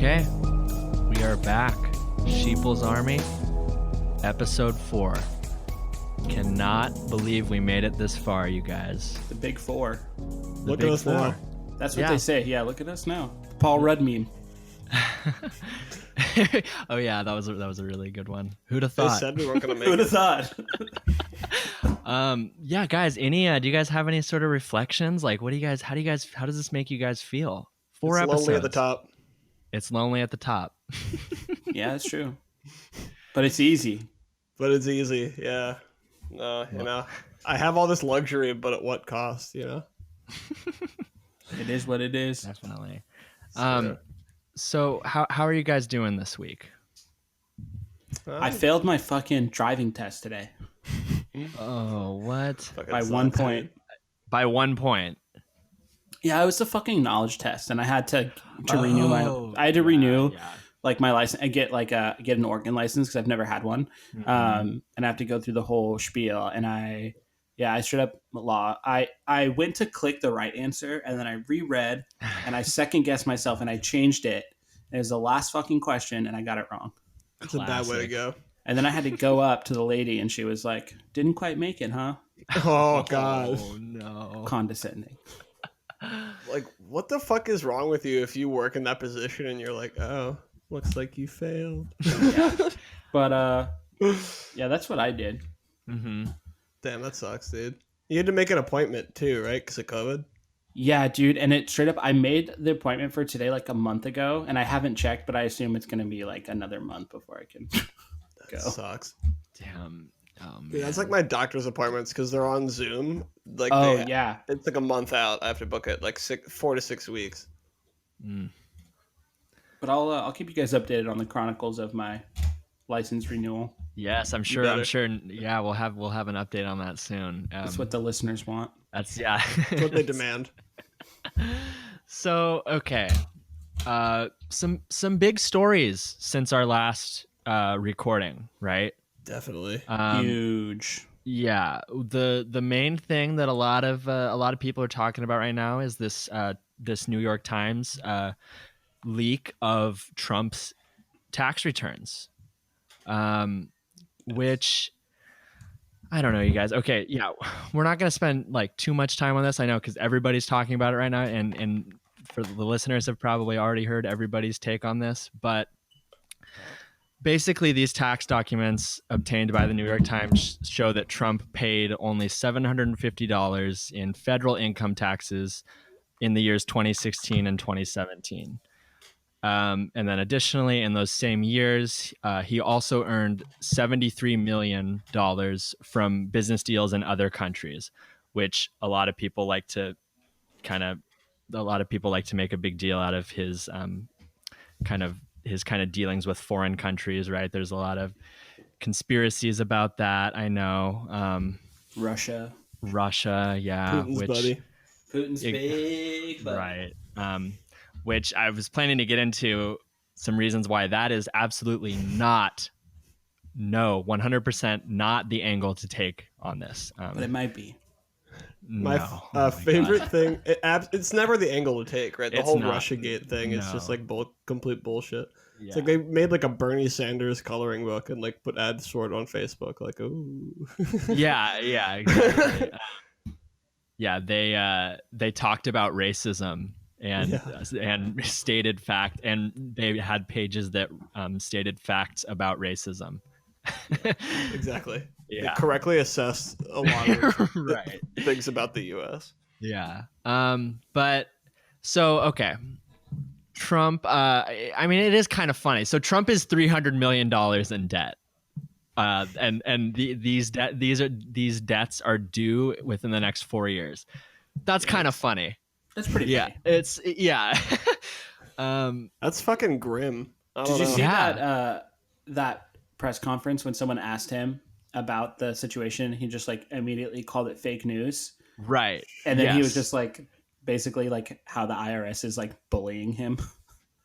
Okay, we are back. Sheeple's Army, episode 4. Cannot believe we made it this far, you guys. The big 4. Look at us now. That's what they say. Yeah, look at us now. Paul Rudd meme. Oh yeah, that was a really good one. Who'd have They thought? said we weren't gonna make Who'd it. have thought? Yeah, guys. Do you guys have any sort of reflections? Like, how does this make you guys feel? 4 It's episodes. lonely at the top. It's lonely at the top. Yeah, that's true. But it's easy. But it's easy, yeah. No, you know. I have all this luxury, but at what cost, you know? It is what it is. Definitely. So, So how are you guys doing this week? I failed my fucking driving test today Oh, what? fucking by sucks. 1 point. By 1 point. Yeah, it was a fucking knowledge test, and I had to renew my. I had to renew like my license. I get get an Oregon license because I've never had one, Mhm. and I have to go through the whole spiel. And I straight up law. I went to click the right answer, and then I reread, and I second guessed myself, and I changed it. And it was the last fucking question, and I got it wrong. It's a bad way to go. And then I had to go up to the lady, and she was like, "Didn't quite make it, huh?" Oh, God. Oh no. Condescending. Like, what the fuck is wrong with you if you work in that position and you're like, oh, looks like you failed? But yeah, that's what I did. Mm-hmm. Damn, that sucks, dude. You had to make an appointment, too, right? Because of COVID? Yeah, dude, and it straight up. I made the appointment for today like a month ago, and I haven't checked, but I assume it's gonna be like another month before I can That go. sucks. Damn. Oh, man. Yeah, it's like my doctor's appointments because they're on Zoom. Like, Oh they, yeah, it's like a month out. I have to book it like 4 to 6 weeks. Mm. but I'll keep you guys updated on the chronicles of my license renewal. Yes, I'm sure. Yeah, we'll have an update on that soon. That's what the listeners want. That's That's what they demand. So okay, some big stories since our last recording, right? Definitely. Huge. Yeah, the main thing that a lot of people are talking about right now is this New York Times leak of Trump's tax returns, which I don't know, you guys. Okay, yeah, we're not gonna spend like too much time on this. I know because everybody's talking about it right now, and for the listeners have probably already heard everybody's take on this, but. Basically, these tax documents obtained by the New York Times show that Trump paid only $750 in federal income taxes in the years 2016 and 2017. And then additionally, in those same years, he also earned $73 million from business deals in other countries, which a lot of people like to make a big deal out of his kind of dealings with foreign countries, right? There's a lot of conspiracies about that. I know. Russia, yeah. Putin's buddy. Putin's big buddy. Right. Which I was planning to get into some reasons why that is absolutely 100% not the angle to take on this. But it might be. My my favorite God. thing, it's never the angle to take, right? The It's whole not. Russiagate thing is just No. like complete bullshit. Yeah. It's like they made like a Bernie Sanders coloring book and like put ads for it on Facebook. Like, ooh. yeah, exactly. They talked about racism and stated fact, and they had pages that stated facts about racism. Exactly. Yeah. They correctly assessed a lot of Right. things about the U.S. Yeah. But so okay. Trump. I mean, it is kind of funny. So Trump is $300 million in debt. And these debts are due within the next 4 years. That's kind of funny. That's pretty. Yeah. Funny. That's fucking grim. I Did don't you know. see Yeah. that press conference when someone asked him about the situation? He just like immediately called it fake news, Right. and then he was Yes. just like basically like how the IRS is like bullying him.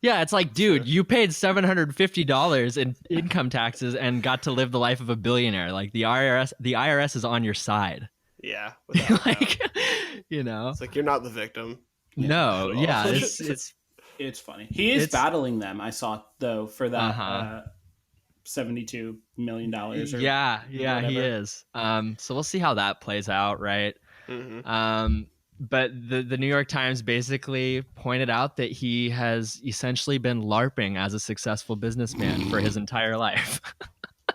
Yeah, it's like, dude, you paid $750 in income taxes and got to live the life of a billionaire. Like the IRS is on your side. Yeah. without a doubt. Like, you know. It's like you're not the victim. No, At all. yeah, it's It's funny. He is battling them. I saw though for that $72 million or yeah, whatever. he is. So we'll see how that plays out, right? But the New York Times basically pointed out that he has essentially been LARPing as a successful businessman for his entire life.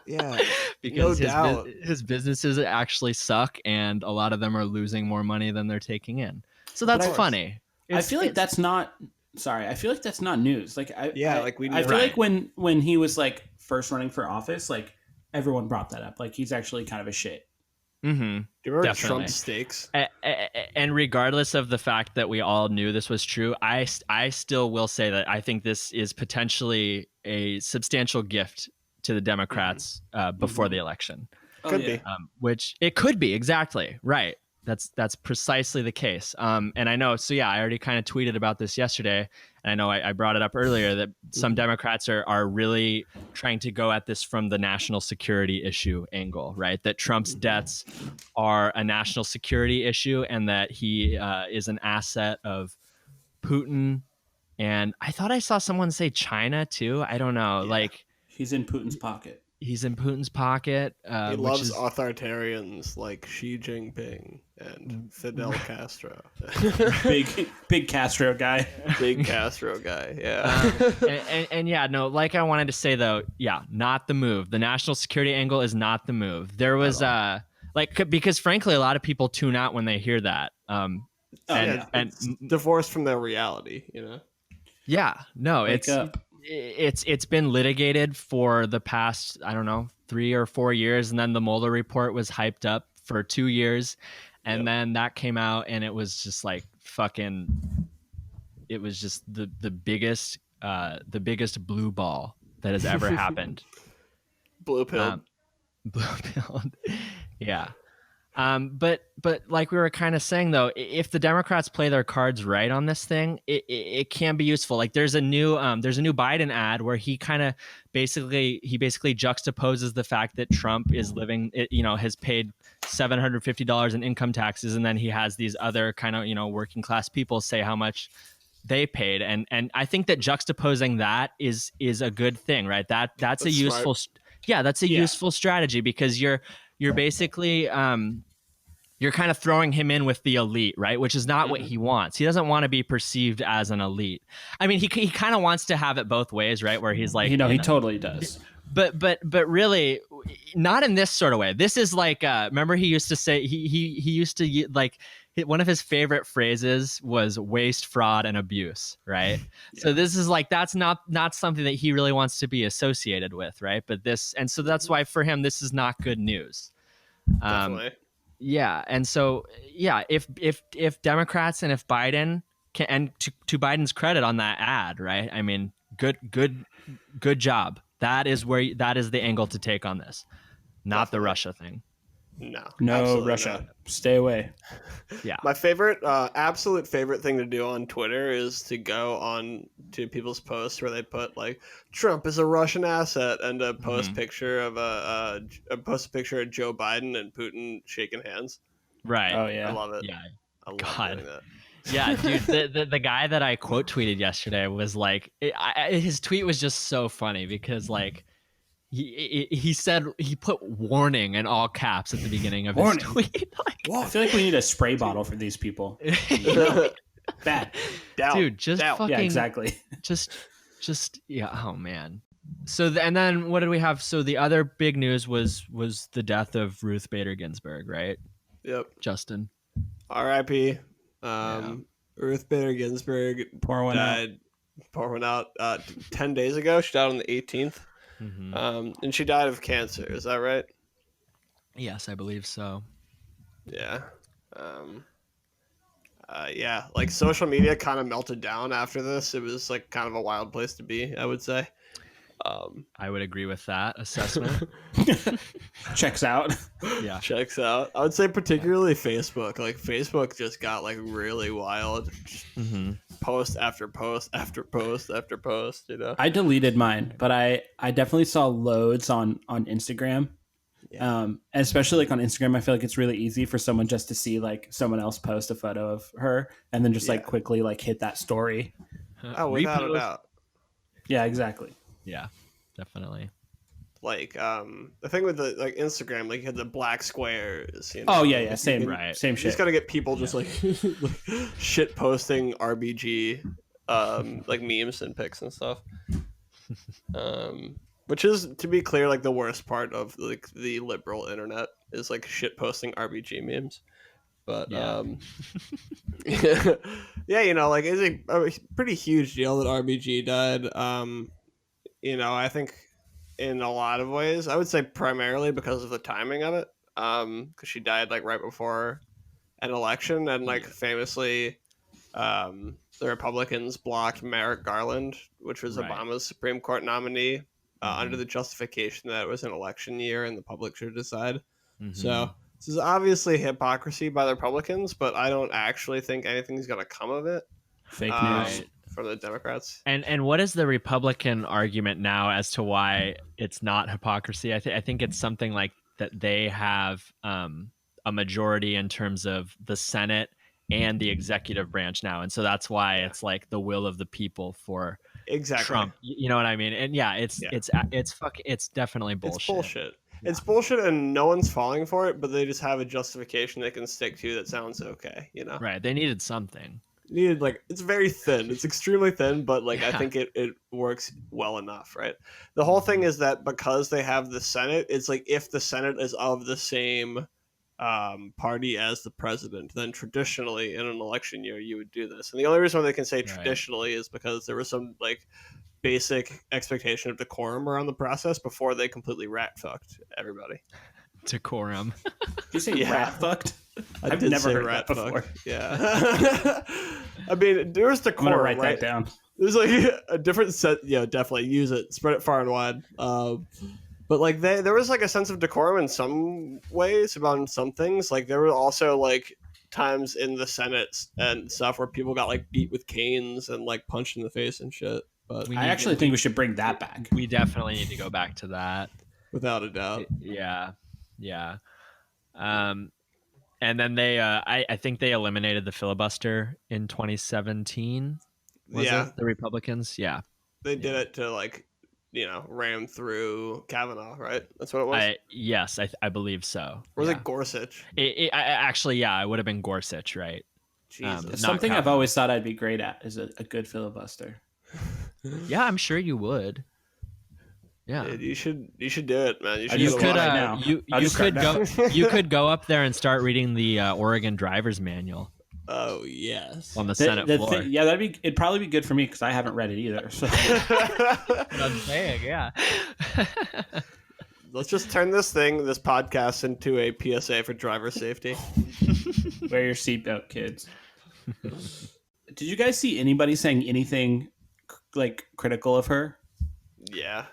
Yeah, because no doubt. his businesses actually suck, and a lot of them are losing more money than they're taking in. So that's funny. I feel like that's not. Sorry, I feel like that's not news. Like I feel like when he was like first running for office, like everyone brought that up. Like he's actually kind of a shit. Mm-hmm. Do you remember Trump steaks? And regardless of the fact that we all knew this was true, I still will say that I think this is potentially a substantial gift to the Democrats before the election. Could be. Which it could be, exactly. Right. That's precisely the case. And I know, so yeah, I already kind of tweeted about this yesterday, and I know I brought it up earlier that some Democrats are really trying to go at this from the national security issue angle, right? That Trump's debts are a national security issue, and that he is an asset of Putin. And I thought I saw someone say China too. I don't know. Yeah. Like, he's in Putin's pocket. He's in Putin's pocket. He loves authoritarians like Xi Jinping and Fidel Castro. big Castro guy. Big Castro guy, yeah. And yeah, no, like I wanted to say though, yeah, not the move. The national security angle is not the move. There was because frankly, a lot of people tune out when they hear that. And divorced from their reality, you know. Yeah, no, it's been litigated for the past, I don't know, 3 or 4 years, and then the Mueller report was hyped up for 2 years, and then that came out, and it was just like it was just the biggest blue ball that has ever happened. Blue pill. Yeah. But like we were kind of saying though, if the Democrats play their cards right on this thing, it can be useful. Like there's a new Biden ad where he basically juxtaposes the fact that Trump is has paid $750 in income taxes, and then he has these other kind of working class people say how much they paid, and I think that juxtaposing that is a good thing, right? That's a useful useful strategy, because you're basically you're kind of throwing him in with the elite, right? Which is not what he wants. He doesn't want to be perceived as an elite. I mean, he kind of wants to have it both ways, right? Where he's like, he totally does. But really, not in this sort of way. This is like, remember he used to say he used to like, one of his favorite phrases was waste, fraud, and abuse, right? Yeah. So this is like, that's not something that he really wants to be associated with, right? But so that's why for him this is not good news. Definitely. Yeah, and so yeah, if Democrats and if Biden can, and to Biden's credit on that ad, right? I mean, good job. That is the angle to take on this, not Definitely. The Russia thing. No, Russia. Not. Stay away. Yeah. My favorite, absolute favorite thing to do on Twitter is to go on to people's posts where they put like Trump is a Russian asset and a post picture of a picture of Joe Biden and Putin shaking hands. Right. Oh yeah. I love it. Yeah. I love doing that. Yeah, dude. The guy that I quote tweeted yesterday was like, his tweet was just so funny because like. He said he put warning in all caps at the beginning of his tweet. I feel like we need a spray bottle for these people. Bad. Dude, just fucking... Yeah, exactly. Just yeah, oh man. So, and then what did we have? So the other big news was the death of Ruth Bader Ginsburg, right? Yep. Justin. R.I.P. Ruth Bader Ginsburg died. Pour one out 10 days ago. She died on the 18th. Mm-hmm. And she died of cancer. Is that right? Yes, I believe so. Yeah. Yeah. Like social media kind of melted down after this. It was like kind of a wild place to be, I would say. I would agree with that assessment. Checks out. Yeah. Checks out. I would say particularly Facebook. Like Facebook just got like really wild. Mm-hmm. Post after post after post after post, you know. I deleted mine, but I definitely saw loads on Instagram. Yeah. And especially like on Instagram, I feel like it's really easy for someone just to see like someone else post a photo of her and then just like quickly like hit that story. Oh, without a Repost. doubt. Yeah, exactly. Yeah, definitely. Like the thing with the like Instagram, like you had the black squares. You Oh know, yeah, yeah, like, same, Right. same You just shit. gotta get people just like shit posting RBG, like memes and pics and stuff. Which is, to be clear, like the worst part of like the liberal internet is like shit posting RBG memes. But Yeah. yeah, you know, like it's a pretty huge deal that RBG died. You know, I think in a lot of ways, I would say primarily because of the timing of it. Because she died like right before an election, and like famously, the Republicans blocked Merrick Garland, which was Right. Obama's Supreme Court nominee, Mhm. under the justification that it was an election year and the public should decide. Mhm. So this is obviously hypocrisy by the Republicans, but I don't actually think anything's going to come of it. Fake news. Right. From the Democrats. And what is the Republican argument now as to why it's not hypocrisy? I think it's something like that they have a majority in terms of the Senate and the executive branch now, and so that's why it's like the will of the people for Exactly. Trump. You know what I mean? And yeah, it's definitely bullshit. It's bullshit. Yeah. It's bullshit, and no one's falling for it. But they just have a justification they can stick to that sounds okay. You know, Right? They needed something. Needed like it's very thin. It's extremely thin, but like I Yeah. think it works well enough, right? The whole thing is that because they have the Senate, it's like if the Senate is of the same party as the president, then traditionally in an election year you would do this. And the only reason why they can say Right. traditionally is because there was some like basic expectation of decorum around the process before they completely rat fucked everybody. Decorum. Did you say Yeah. rat fucked? I I've did never say heard rat that before. fuck. Yeah. I mean, there was I'm gonna decorum, write right? that down. There's like a different set. Yeah, definitely use it. Spread it far and wide. But like there was like a sense of decorum in some ways about some things. Like there were also like times in the Senate and stuff where people got like beat with canes and like punched in the face and shit. But I actually think we should bring that back. We definitely need to go back to that. without a doubt. Yeah. And then they, I think they eliminated the filibuster in 2017. Was it? The Republicans? Yeah. They did it to like, ram through Kavanaugh, right? That's what it was. Yes, I believe so. Or was Yeah. it Gorsuch? Actually, yeah, it would have been Gorsuch, right? Jesus. Something I've Kavanaugh. always thought I'd be great at is a good filibuster. Yeah, I'm sure you would. Yeah. Dude, you should do it, man. I should just do it could, a lot. right now. you I'll just could start go now. you could go up there and start reading the Oregon driver's manual Oh yes. on the Senate floor. Yeah, it'd probably be good for me because I haven't read it either. So. I'm saying, yeah. Let's just turn this podcast into a PSA for driver safety. Wear your seatbelt, kids. Did you guys see anybody saying anything like critical of her Yeah,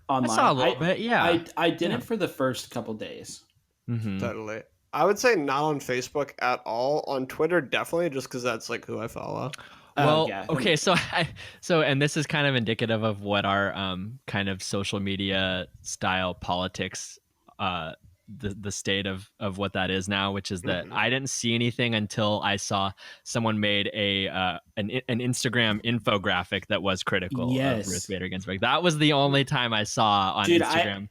online? I saw a little bit, yeah. I didn't for the first couple days. Mhm. totally. I would say not on Facebook at all. On Twitter, definitely, just because that's like who I follow. Well, yeah. okay, so and this is kind of indicative of what our kind of social media style politics, the state of what that is now, which is that I didn't see anything until I saw someone made an Instagram infographic that was critical of Ruth Bader Ginsburg. That was the only time I saw on Instagram.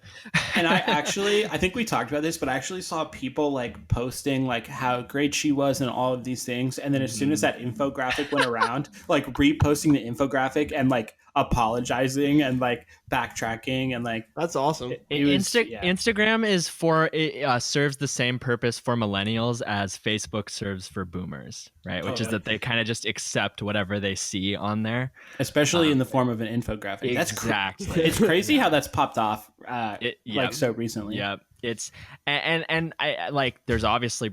I think we talked about this, but I actually saw people like posting like how great she was and all of these things, and then as soon as that infographic went around, like reposting the infographic and like apologizing and like backtracking and like That's awesome. Instagram is serves the same purpose for millennials as Facebook serves for boomers, right? Which is that they kind of just accept whatever they see on there, especially in the form of an infographic. Exactly. It's crazy how that's popped off like so recently. Yeah, it's and I like there's obviously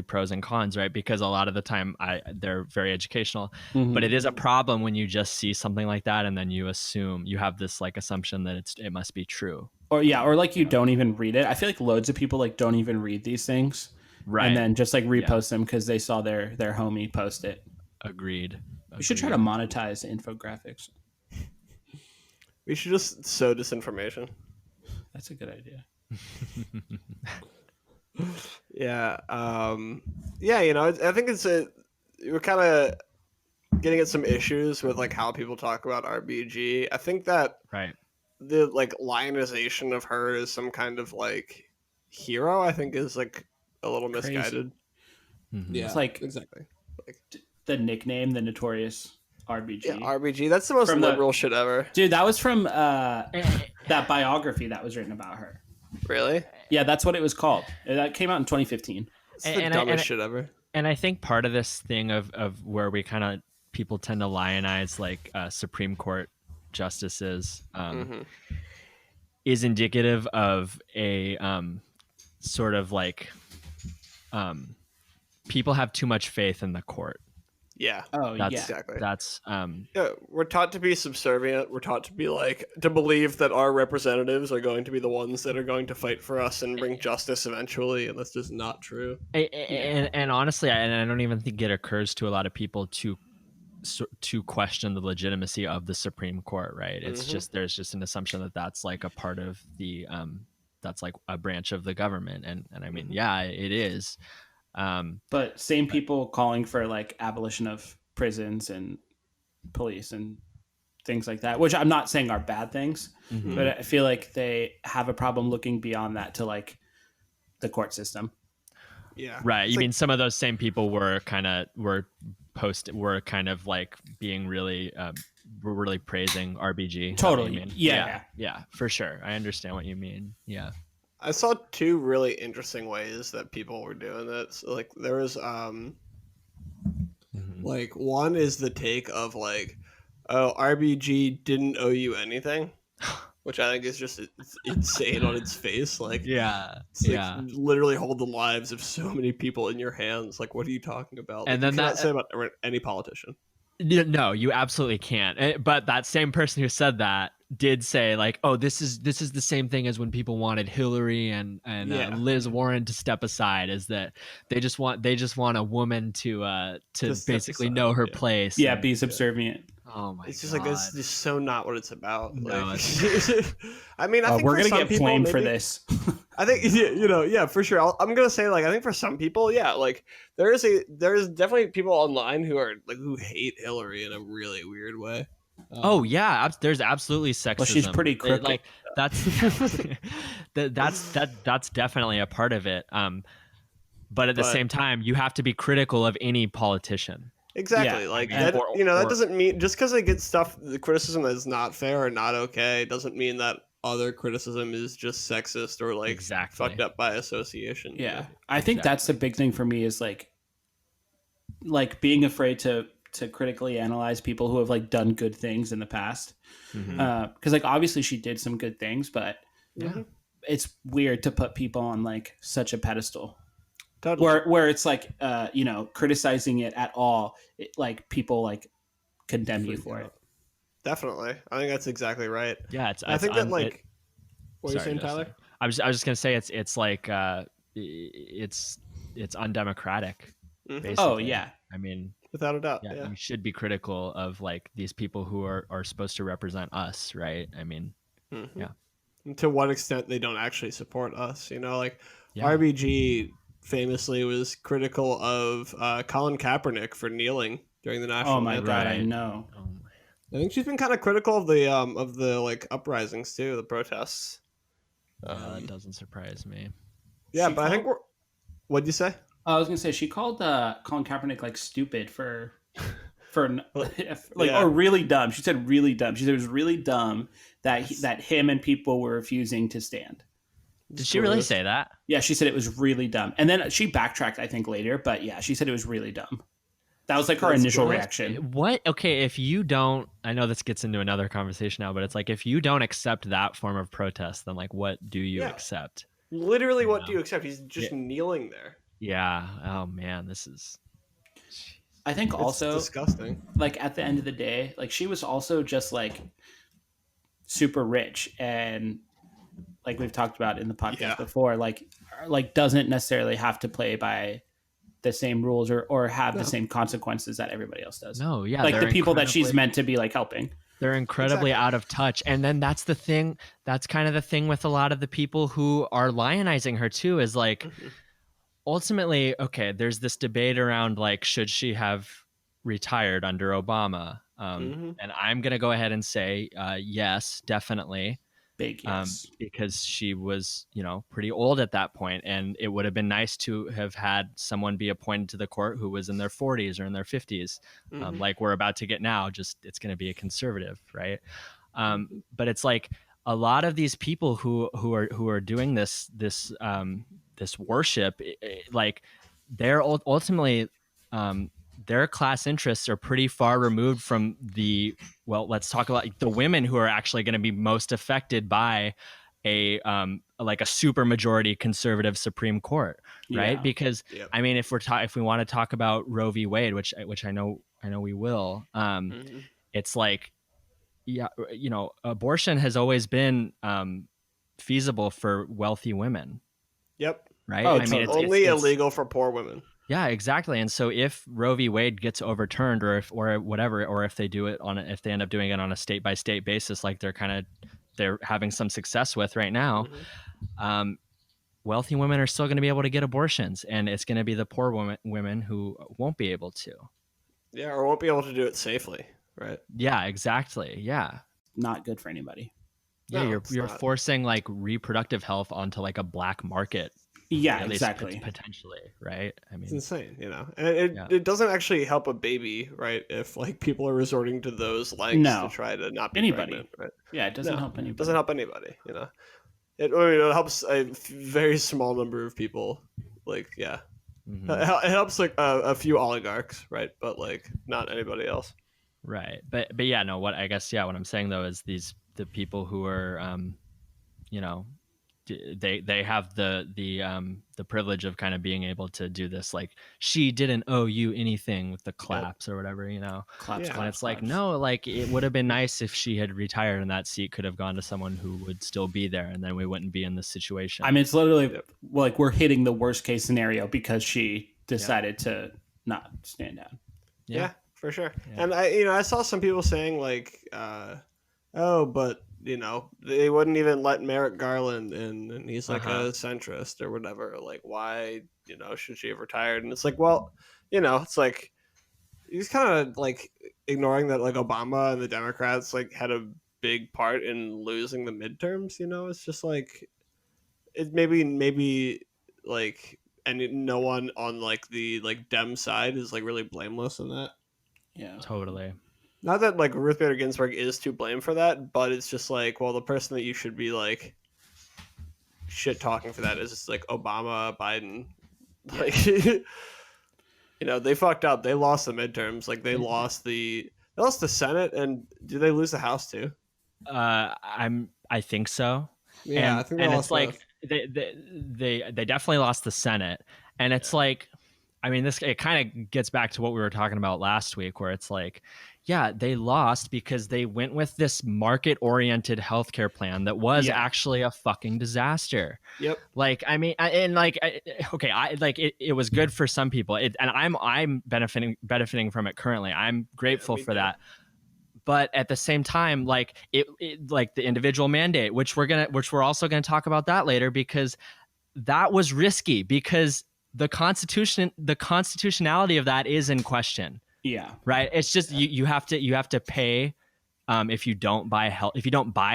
pros and cons, right? Because a lot of the time they're very educational, but it is a problem when you just see something like that and then you have this like assumption that it must be true. Or like you don't even read it. I feel like loads of people like don't even read these things, right? And then just like repost them because they saw their homie post it. Agreed. We should try to monetize infographics. We should just sow disinformation. That's a good idea. Yeah. I think we're kind of getting at some issues with like how people talk about RBG. I think that Right. the like lionization of her as some kind of like hero, I think, is like a little Crazy. misguided. Mhm. Yeah, It's like exactly. the nickname, the notorious RBG. Yeah, RBG. That's the most From liberal shit ever. Dude, that was from that biography that was written about her. Really? Yeah, that's what it was called. That came out in 2015. It's the dumbest shit ever. And I think part of this thing of where we kind of people tend to lionize like Supreme Court justices is indicative of a sort of like people have too much faith in the court. Yeah. Oh, That's, yeah. Exactly. That's Yeah, we're taught to be subservient. We're taught to be like to believe that our representatives are going to be the ones that are going to fight for us and bring justice eventually, and that's just not true. and honestly, I don't even think it occurs to a lot of people to question the legitimacy of the Supreme Court, right? It's just there's just an assumption that that's like a part of the that's like a branch of the government, and I mean, yeah, it is. But same people calling for like abolition of prisons and police and things like that, which I'm not saying are bad things, but I feel like they have a problem looking beyond that to like the court system. Yeah. Right. It's You like- mean some of those same people were kind of like being really were really praising RBG. Totally. I mean, Yeah. yeah, for sure. I understand what you mean. Yeah. I saw two really interesting ways that people were doing that. So, like there was like one is the take of like, oh, RBG didn't owe you anything, which I think is just it's insane on its face. Like, Yeah. it's like Yeah. you literally hold the lives of so many people in your hands. Like, what are you talking about? Like, And then you cannot that- say about any politician. No, you absolutely can't. But that same person who said that did say like, "Oh, this is the same thing as when people wanted Hillary and Yeah. Liz Warren to step aside. Is that they just want a woman to step basically aside, know her yeah. place. Yeah, and- be subservient. oh my It's just god. like it's just so not what it's about. No, Like, it's I mean, I think We're for gonna some get people, flamed for maybe- this. I think yeah, for sure. I'm gonna say like I think for some people, yeah, like there is definitely people online who are like who hate Hillary in a really weird way. Oh yeah, there's absolutely sexism. Well, she's pretty crooked. Like that's that's definitely a part of it. But at the But- same time, you have to be critical of any politician. Exactly. Yeah, like I mean, that, or- that or- doesn't mean just because they get the criticism that is not fair or not okay doesn't mean that other criticism is just sexist or like Exactly. fucked up by association. Yeah, I think that's the big thing for me is like being afraid to critically analyze people who have like done good things in the past. Because like obviously she did some good things, but Yeah. it's weird to put people on like such a pedestal Totally. where it's like criticizing it at all, like people like condemn you for it. Definitely. I think that's exactly right. Yeah, it's. I think that like what are you sorry, saying, no, Tyler? sorry. I was just gonna say it's like it's undemocratic. Mhm. Basically. Oh yeah, I mean, Without a doubt. yeah, Yeah. you should be critical of like these people who are supposed to represent us, right? I mean, Mhm. Yeah. And to what extent they don't actually support us, like yeah. RBG famously was critical of Colin Kaepernick for kneeling during the national oh my anthem. god, I Right. know. Oh my- I think she's been kind of critical of the like uprisings too, the protests. that doesn't surprise me. Yeah, She but I think what'd you say? I was gonna say she called Colin Kaepernick like stupid for like Yeah. or really dumb. She said really dumb. She said it was really dumb that that him and people were refusing to stand. Did she really say that? Yeah, she said it was really dumb, and then she backtracked I think later. But yeah, she said it was really dumb. That was like her That's initial good. reaction. What? Okay, if you don't, I know this gets into another conversation now, but it's like if you don't accept that form of protest, then like what do you Yeah. accept? Literally, what Yeah. do you accept? He's just kneeling there. Yeah. Oh man, this is. I think It's also disgusting. like at the end of the day, like she was also just like super rich and like we've talked about in the podcast Yeah. before, like doesn't necessarily have to play by the same rules or have No. the same consequences that everybody else does. No, yeah. like the they're people that she's incredibly- meant to be like helping. They're incredibly Exactly. out of touch. And then that's the thing. That's kind of the thing with a lot of the people who are lionizing her too, is like Mhm. ultimately, okay, there's this debate around like, should she have retired under Obama. And I'm going to go ahead and say yes, definitely. Big yes. Because she was, pretty old at that point, and it would have been nice to have had someone be appointed to the court who was in their 40s or in their 50s, like we're about to get now. Just it's going to be a conservative, right? But it's like a lot of these people who are doing this worship, like they're ultimately their class interests are pretty far removed from let's talk about the women who are actually going to be most affected by a super majority conservative Supreme Court, right? Yeah. Because I mean, if we want to talk about Roe v. Wade, which I know we will, it's like, abortion has always been feasible for wealthy women. Yep. Right. Oh, I mean, it's only illegal for poor women. Yeah, exactly. And so if Roe v. Wade gets overturned, or if they do it if they end up doing it on a state by state basis, like they're having some success with right now, wealthy women are still going to be able to get abortions, and it's going to be the poor women who won't be able to. Yeah, or won't be able to do it safely, right? Yeah, exactly. Yeah. Not good for anybody. Yeah, No, you're forcing like reproductive health onto like a black market. Yeah, At least exactly. potentially, right? I mean, It's insane, and it doesn't actually help a baby, right? If like people are resorting to those lengths to try to not be pregnant, right? Yeah, it doesn't help anybody. It doesn't help anybody, It helps a very small number of people, like it helps like a few oligarchs, right? But like not anybody else, right? But yeah, no. What I'm saying though is the people who are, they have the privilege of kind of being able to do this, like she didn't owe you anything with the claps or whatever, Claps, and it's like, no, like it would have been nice if she had retired and that seat could have gone to someone who would still be there, and then we wouldn't be in this situation. I mean, it's literally like we're hitting the worst case scenario because she decided to not stand down. Yeah, for sure. Yeah. And I saw some people saying like, but they wouldn't even let Merrick Garland in, and he's like a centrist or whatever. Like, why, should she have retired? And it's like, well, it's like he's kind of like ignoring that like Obama and the Democrats like had a big part in losing the midterms. It's just like it maybe like, and no one on like the like Dem side is like really blameless in that. Yeah, totally. Not that like Ruth Bader Ginsburg is to blame for that, but it's just like, well, the person that you should be like shit talking for that is just like Obama, Biden. Like, they fucked up. They lost the midterms. Like they lost the Senate, and do they lose the House too? I think so. Yeah, I think they lost it's like they definitely lost the Senate, and it's like, I mean, it kind of gets back to what we were talking about last week, where it's like, yeah, they lost because they went with this market-oriented healthcare plan that was actually a fucking disaster. Yep. Like, I mean, it was good for some people, and I'm benefiting from it currently. I'm grateful for that. But at the same time, like it like the individual mandate, which we're also gonna talk about that later, because that was risky, because the constitutionality of that is in question. Yeah. Right. It's just you have to pay if you don't buy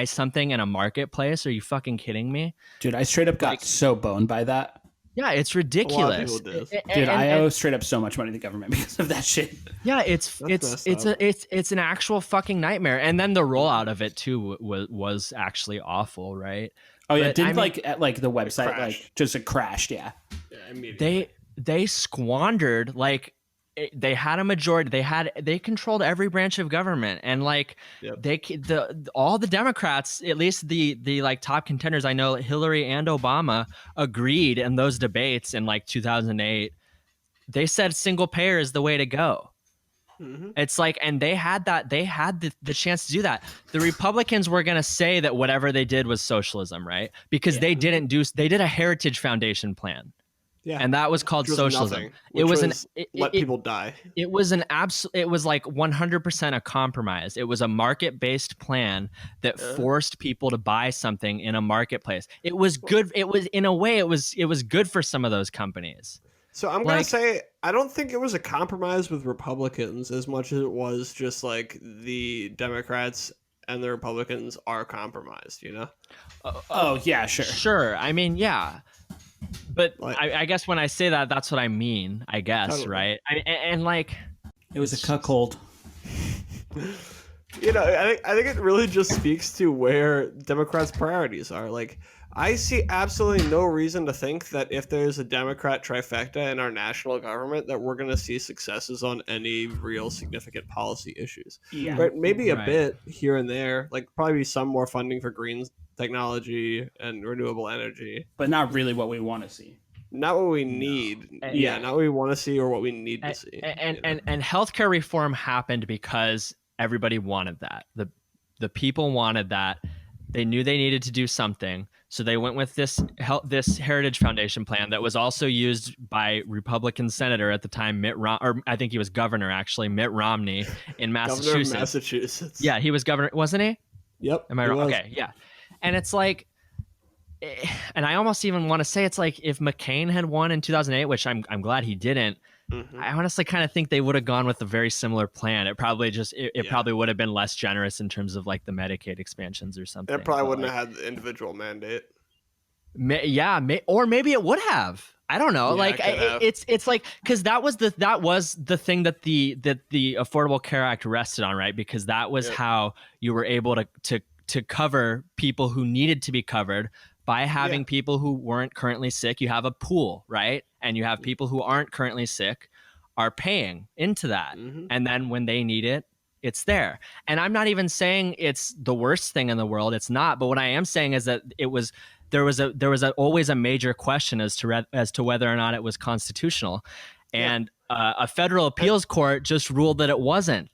something in a marketplace. Are you fucking kidding me? Dude, I straight up got so boned by that. Yeah, it's ridiculous. A lot of people do. Dude, I owe straight up so much money to the government because of that shit. Yeah, it's an actual fucking nightmare. And then the rollout of it too was actually awful, right? Oh yeah, didn't the website like just crashed? Yeah, immediately. They squandered, like they had a majority. They controlled every branch of government, and like all the Democrats, at least the like top contenders, I know Hillary and Obama agreed in those debates in like 2008. They said single payer is the way to go. Mm-hmm. It's like, and they had the chance to do that. The Republicans were going to say that whatever they did was socialism, right? Because they did a Heritage Foundation plan. Yeah. And that was called socialism. Let people die. It was like 100% a compromise. It was a market-based plan that forced people to buy something in a marketplace. It was good. It was, in a way, it was good for some of those companies. So I'm going to say I don't think it was a compromise with Republicans as much as it was just like the Democrats and the Republicans are compromised, you know? Oh, yeah, sure. Sure. I mean, yeah. But Like- I guess when I say that, that's what I mean, I guess, Totally. right? And like... It was a cuckold. You know, I think it really just speaks to where Democrats' priorities are. Like, I see absolutely no reason to think that if there's a Democrat trifecta in our national government that we're going to see successes on any real significant policy issues. Yeah. Right? Maybe a Right. bit here and there, like probably some more funding for green technology and renewable energy. But not really what we want to see. Not what we need. Yeah. Not what we want to see or what we need to see. And healthcare reform happened because everybody wanted that. The people wanted that. They knew they needed to do something, so they went with this Heritage Foundation plan that was also used by Republican Senator at the time, or I think he was governor actually, Mitt Romney in Massachusetts. Governor of Massachusetts. Yeah, he was governor, wasn't he? Yep. Am I wrong? Okay, yeah. And it's like, and I almost even want to say it's like if McCain had won in 2008, which I'm glad he didn't. Mm-hmm. I honestly kind of think they would have gone with a very similar plan. It probably just probably would have been less generous in terms of like the Medicaid expansions or something. It probably But, wouldn't like, have had the individual mandate. or maybe it would have. I don't know. Yeah, Like it could have. it's like because that was the thing that the Affordable Care Act rested on, right? Because that was how you were able to cover people who needed to be covered by having people who weren't currently sick. You have a pool, right? And you have people who aren't currently sick are paying into that. Mm-hmm. And then when they need it, it's there. And I'm not even saying it's the worst thing in the world. It's not. But what I am saying is that there was always a major question as to whether or not it was constitutional. And a federal appeals court just ruled that it wasn't.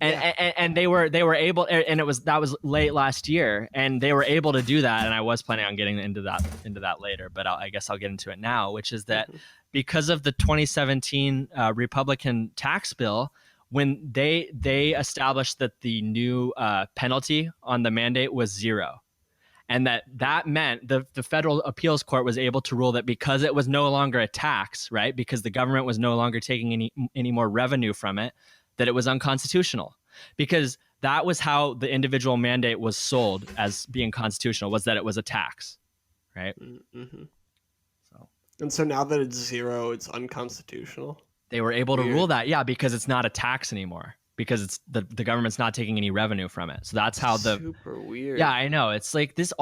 And they were able, and that was late last year, and they were able to do that. And I was planning on getting into that later, but I guess I'll get into it now, which is that because of the 2017 Republican tax bill, when they established that the new penalty on the mandate was $0, and that meant the federal appeals court was able to rule that because it was no longer a tax, right? Because the government was no longer taking any more revenue from it, that it was unconstitutional, because that was how the individual mandate was sold as being constitutional, was that it was a tax, right? Mm-hmm. So now that it's $0, it's unconstitutional. They were able to rule that, because it's not a tax anymore, because it's the government's not taking any revenue from it. So that's how super weird. Yeah, I know. It's like this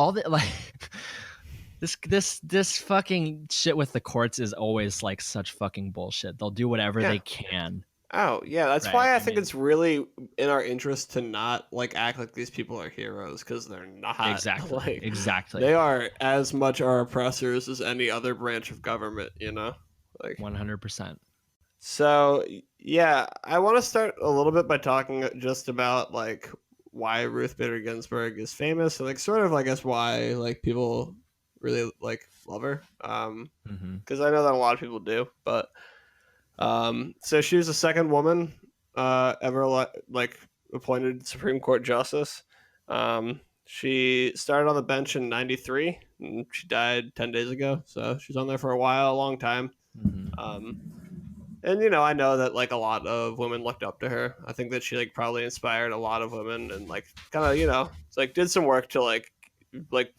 this fucking shit with the courts is always like such fucking bullshit. They'll do whatever they can. Oh, yeah, that's Right, why I I think mean- it's really in our interest to not like act like these people are heroes, because they're not. Exactly. Like, Exactly. They are as much our oppressors as any other branch of government, you know? Like 100%. So, yeah, I want to start a little bit by talking just about like why Ruth Bader Ginsburg is famous, and like sort of I guess why like people really like love her. Because I know that a lot of people do, but so she was the second woman ever appointed Supreme Court justice. She started on the bench in '93, and she died 10 days ago. So she's on there for a while, a long time. And I know that like a lot of women looked up to her. I think that she like probably inspired a lot of women, and like kind of it's like did some work to like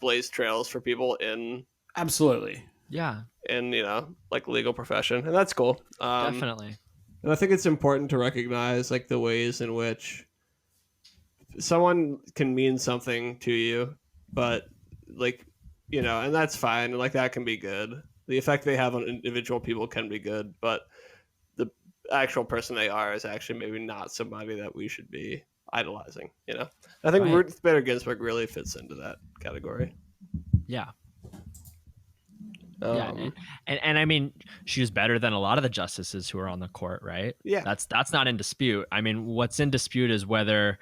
blaze trails for people in Absolutely. Yeah, in like legal profession, and that's cool. definitely. And I think it's important to recognize like the ways in which someone can mean something to you, but like and that's fine, and like that can be good. The effect they have on individual people can be good, but the actual person they are is actually maybe not somebody that we should be idolizing. I think Right. Ruth Bader Ginsburg really fits into that category. Yeah. Um, And I mean, she was better than a lot of the justices who are on the court, right? Yeah. That's not in dispute. I mean, what's in dispute is whether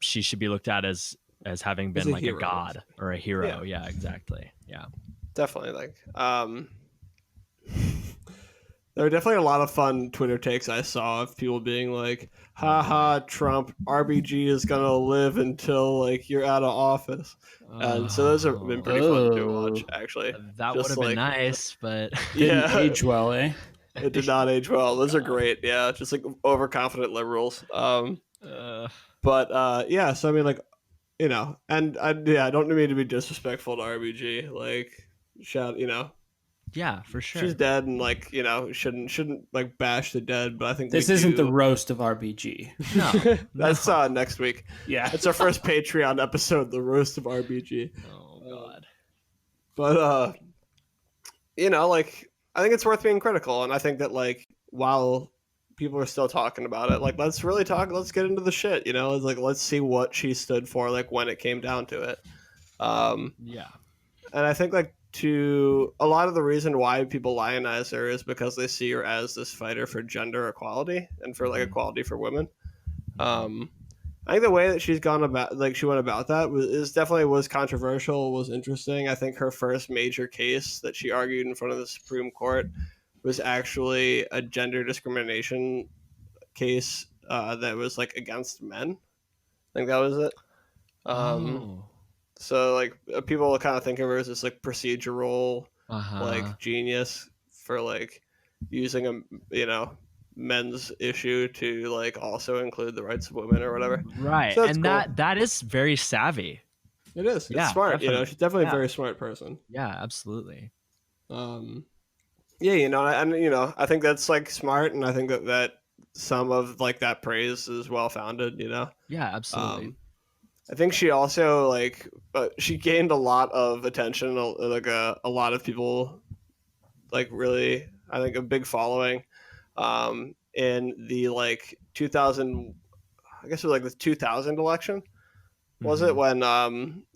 she should be looked at as having been a like a hero. god or a hero. Yeah. Yeah, exactly. Yeah. Definitely, like There were definitely a lot of fun Twitter takes I saw of people being like, haha, Trump, RBG is going to live until like you're out of office. And so those have been pretty fun to watch, actually. That would have been nice, but didn't age well, eh? It did not age well. Those are great. Yeah, just like overconfident liberals. But yeah, so I mean, like, you know, and I don't mean to be disrespectful to RBG. Like, yeah, for sure. She's dead, and like, you know, shouldn't like bash the dead. But I think this isn't the roast of RBG. No, that's next week. Yeah, it's our first Patreon episode, the roast of RBG. Oh God. But you know, like, I think it's worth being critical, and I think that like while people are still talking about it, like let's get into the shit. You know, it's like let's see what she stood for, like when it came down to it. Yeah, and I think like. To a lot of the reason why people lionize her is because they see her as this fighter for gender equality and for like equality for women. I think the way that she's gone about, like she went about that was controversial, was interesting. I think her first major case that she argued in front of the Supreme Court was actually a gender discrimination case that was like against men. I think that was it. So like people kind of think of her as this like procedural like genius for like using a men's issue to like also include the rights of women or whatever. Right, so and cool. that is very savvy. It is. It's smart. Definitely. You know, she's definitely a very smart person. Yeah, absolutely. Yeah, you know, and you know, I think that's like smart, and I think that some of like that praise is well founded. You know. Yeah, absolutely. I think she also like she gained a lot of attention, like a lot of people like really, I think, a big following in the like 2000, I guess it was like the 2000 election. Was it when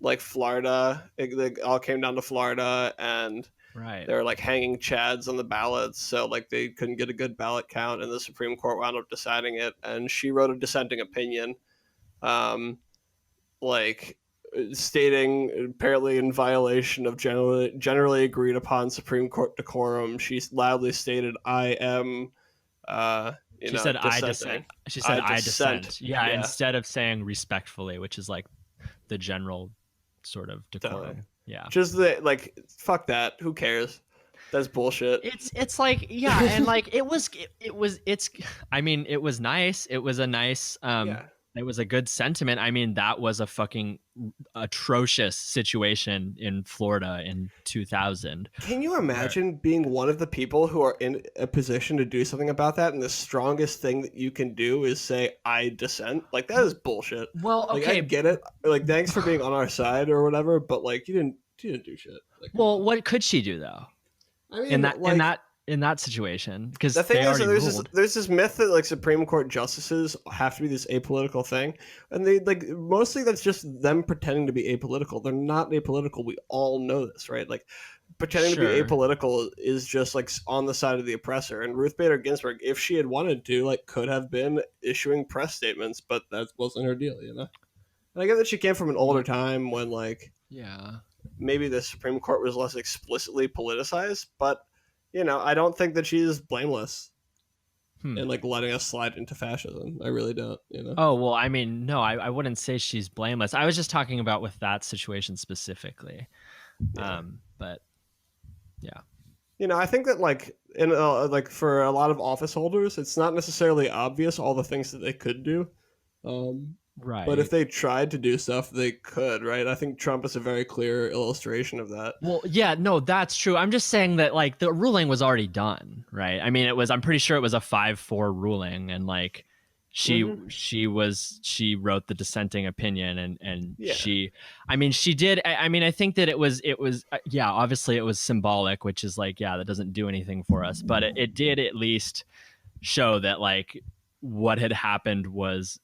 like Florida, they all came down to Florida and they were like hanging chads on the ballots, so like they couldn't get a good ballot count, and the Supreme Court wound up deciding it, and she wrote a dissenting opinion. Like stating apparently in violation of generally agreed upon Supreme Court decorum, she loudly stated, "I am." She said, "I dissent." She said, "I dissent." Yeah, instead of saying respectfully, which is like the general sort of decorum. Yeah, just like fuck that. Who cares? That's bullshit. It's like, yeah, and like I mean, it was nice. It was a nice It was a good sentiment. I mean, that was a fucking atrocious situation in Florida in 2000. Can you imagine being one of the people who are in a position to do something about that, and the strongest thing that you can do is say, "I dissent"? Like, that is bullshit. Well, okay, like, I get it. Like, thanks for being on our side or whatever, but like, you didn't do shit. Like, well, what could she do though? I mean, in that situation, because the thing is, there's this myth that like Supreme Court justices have to be this apolitical thing, and they like mostly that's just them pretending to be apolitical. They're not apolitical. We all know this, right? Like pretending to be apolitical is just like on the side of the oppressor. And Ruth Bader Ginsburg, if she had wanted to, like could have been issuing press statements, but that wasn't her deal, you know. And I get that she came from an older time when like maybe the Supreme Court was less explicitly politicized, but you know, I don't think that she's blameless in like letting us slide into fascism. I really don't, you know? Oh, well, I mean, no, I wouldn't say she's blameless. I was just talking about with that situation specifically. But yeah. You know, I think that like in like for a lot of office holders, it's not necessarily obvious all the things that they could do. Right. But if they tried to do stuff, they could, right? I think Trump is a very clear illustration of that. Well, yeah, no, that's true. I'm just saying that like the ruling was already done, right? I mean, I'm pretty sure it was a 5-4 ruling, and like she wrote the dissenting opinion, and she did. I mean, I think that it was obviously it was symbolic, which is like, that doesn't do anything for us, but it did at least show that like what had happened was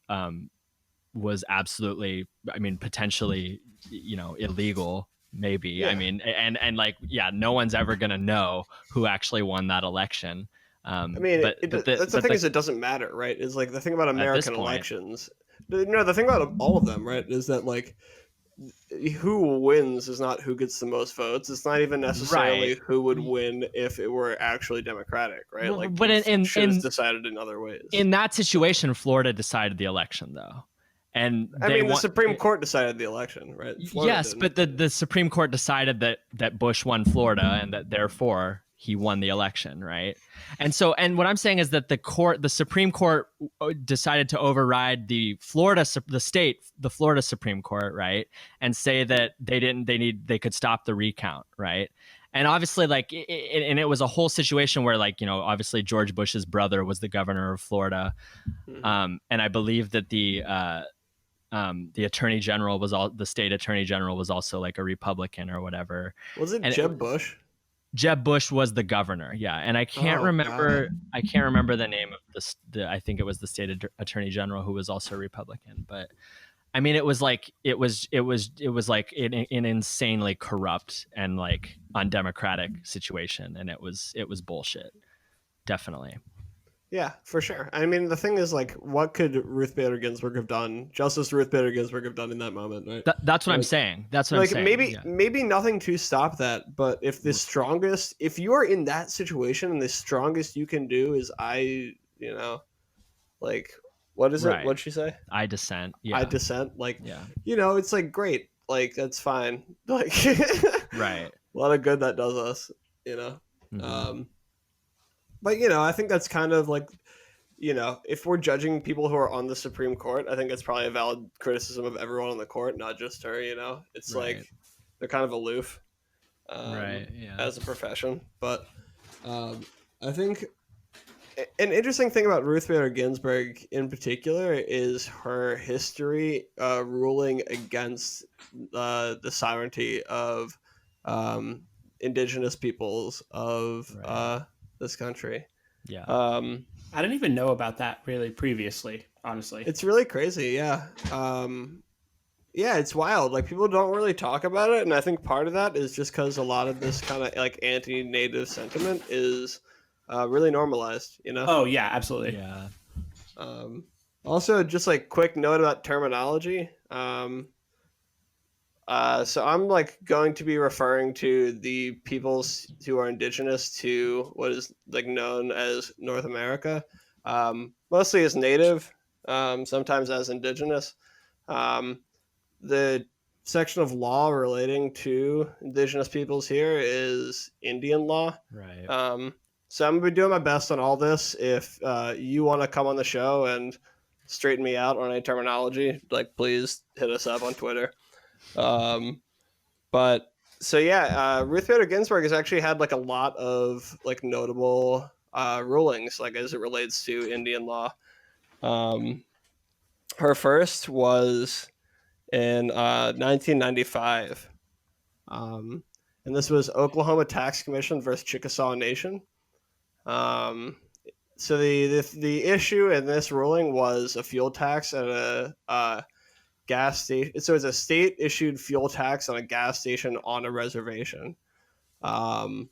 absolutely, I mean, potentially, you know, illegal, maybe. Yeah. I mean, and like, no one's ever going to know who actually won that election. I mean, that's the thing is it doesn't matter, right? Is like the thing about American elections. No, the thing about all of them, right, is that like who wins is not who gets the most votes. It's not even necessarily Right. who would win if it were actually democratic, right? Well, Like, but shit is decided in other ways. in that situation, Florida decided the election, though, and the Supreme Court decided the election, right? Florida yes, didn't. but the Supreme Court decided that Bush won Florida, and that therefore he won the election, right? And what I'm saying is that the Supreme Court decided to override the Florida Supreme Court, right, and say that they could stop the recount, right? And obviously, like, and it was a whole situation where, like, obviously George Bush's brother was the governor of Florida, and I believe that the attorney general the state attorney general was also like a Republican or whatever. Was it Jeb Bush? Jeb Bush was the governor, yeah, and I can't remember. God. I can't remember the name of I think it was the state attorney general who was also a Republican, but I mean, it was like like an insanely corrupt and like undemocratic situation, and it was bullshit, definitely. Yeah, for sure. I mean, the thing is, like, what could Ruth Bader Ginsburg have done? Justice Ruth Bader Ginsburg have done in that moment, right? That's what I'm saying. That's what I'm saying. Maybe nothing to stop that, but if you are in that situation and the strongest you can do is like, what is it? What'd she say? I dissent. Yeah. I dissent. Like, yeah. It's like, great. Like, that's fine. Like, right. A lot of good that does us, Mm-hmm. But, I think that's kind of like, if we're judging people who are on the Supreme Court, I think that's probably a valid criticism of everyone on the court, not just her, It's like they're kind of aloof as a profession. But I think an interesting thing about Ruth Bader Ginsburg in particular is her history ruling against the sovereignty of indigenous peoples of this country. Yeah. I didn't even know about that really previously, honestly. It's really crazy, yeah. Yeah, it's wild. Like, people don't really talk about it, and I think part of that is just because a lot of this kind of like anti-native sentiment is really normalized, Oh yeah, absolutely. Yeah. Also, just like quick note about terminology. So I'm like going to be referring to the peoples who are indigenous to what is like known as North America, mostly as native, sometimes as indigenous. The section of law relating to indigenous peoples here is Indian law. Right. So I'm gonna be doing my best on all this. If you want to come on the show and straighten me out on any terminology, like, please hit us up on Twitter. But so yeah, Ruth Bader Ginsburg has actually had like a lot of like notable rulings, like as it relates to Indian law. Her first was in 1995, and this was Oklahoma Tax Commission versus Chickasaw Nation. So the issue in this ruling was a fuel tax at a gas station. So it's a state issued fuel tax on a gas station on a reservation. And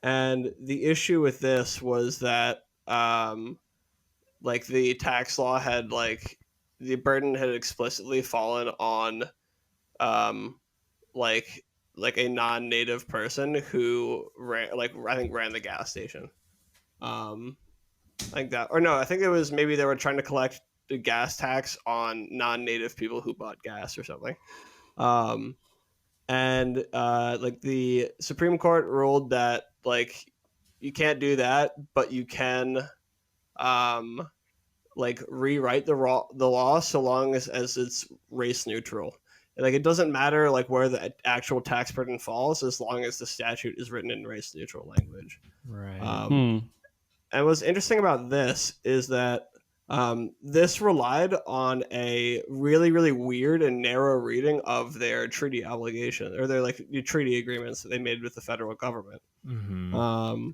the issue with this was that like the tax law had like the burden had explicitly fallen on like a non-native person who ran the gas station. Like that, or no, I think it was maybe they were trying to collect the gas tax on non-native people who bought gas or something. And like the Supreme Court ruled that like you can't do that, but you can like rewrite the law so long as it's race neutral. And, like, it doesn't matter like where the actual tax burden falls as long as the statute is written in race neutral language. Right. And what's interesting about this is that this relied on a really, really weird and narrow reading of their treaty obligation, or their like treaty agreements that they made with the federal government. Mm-hmm.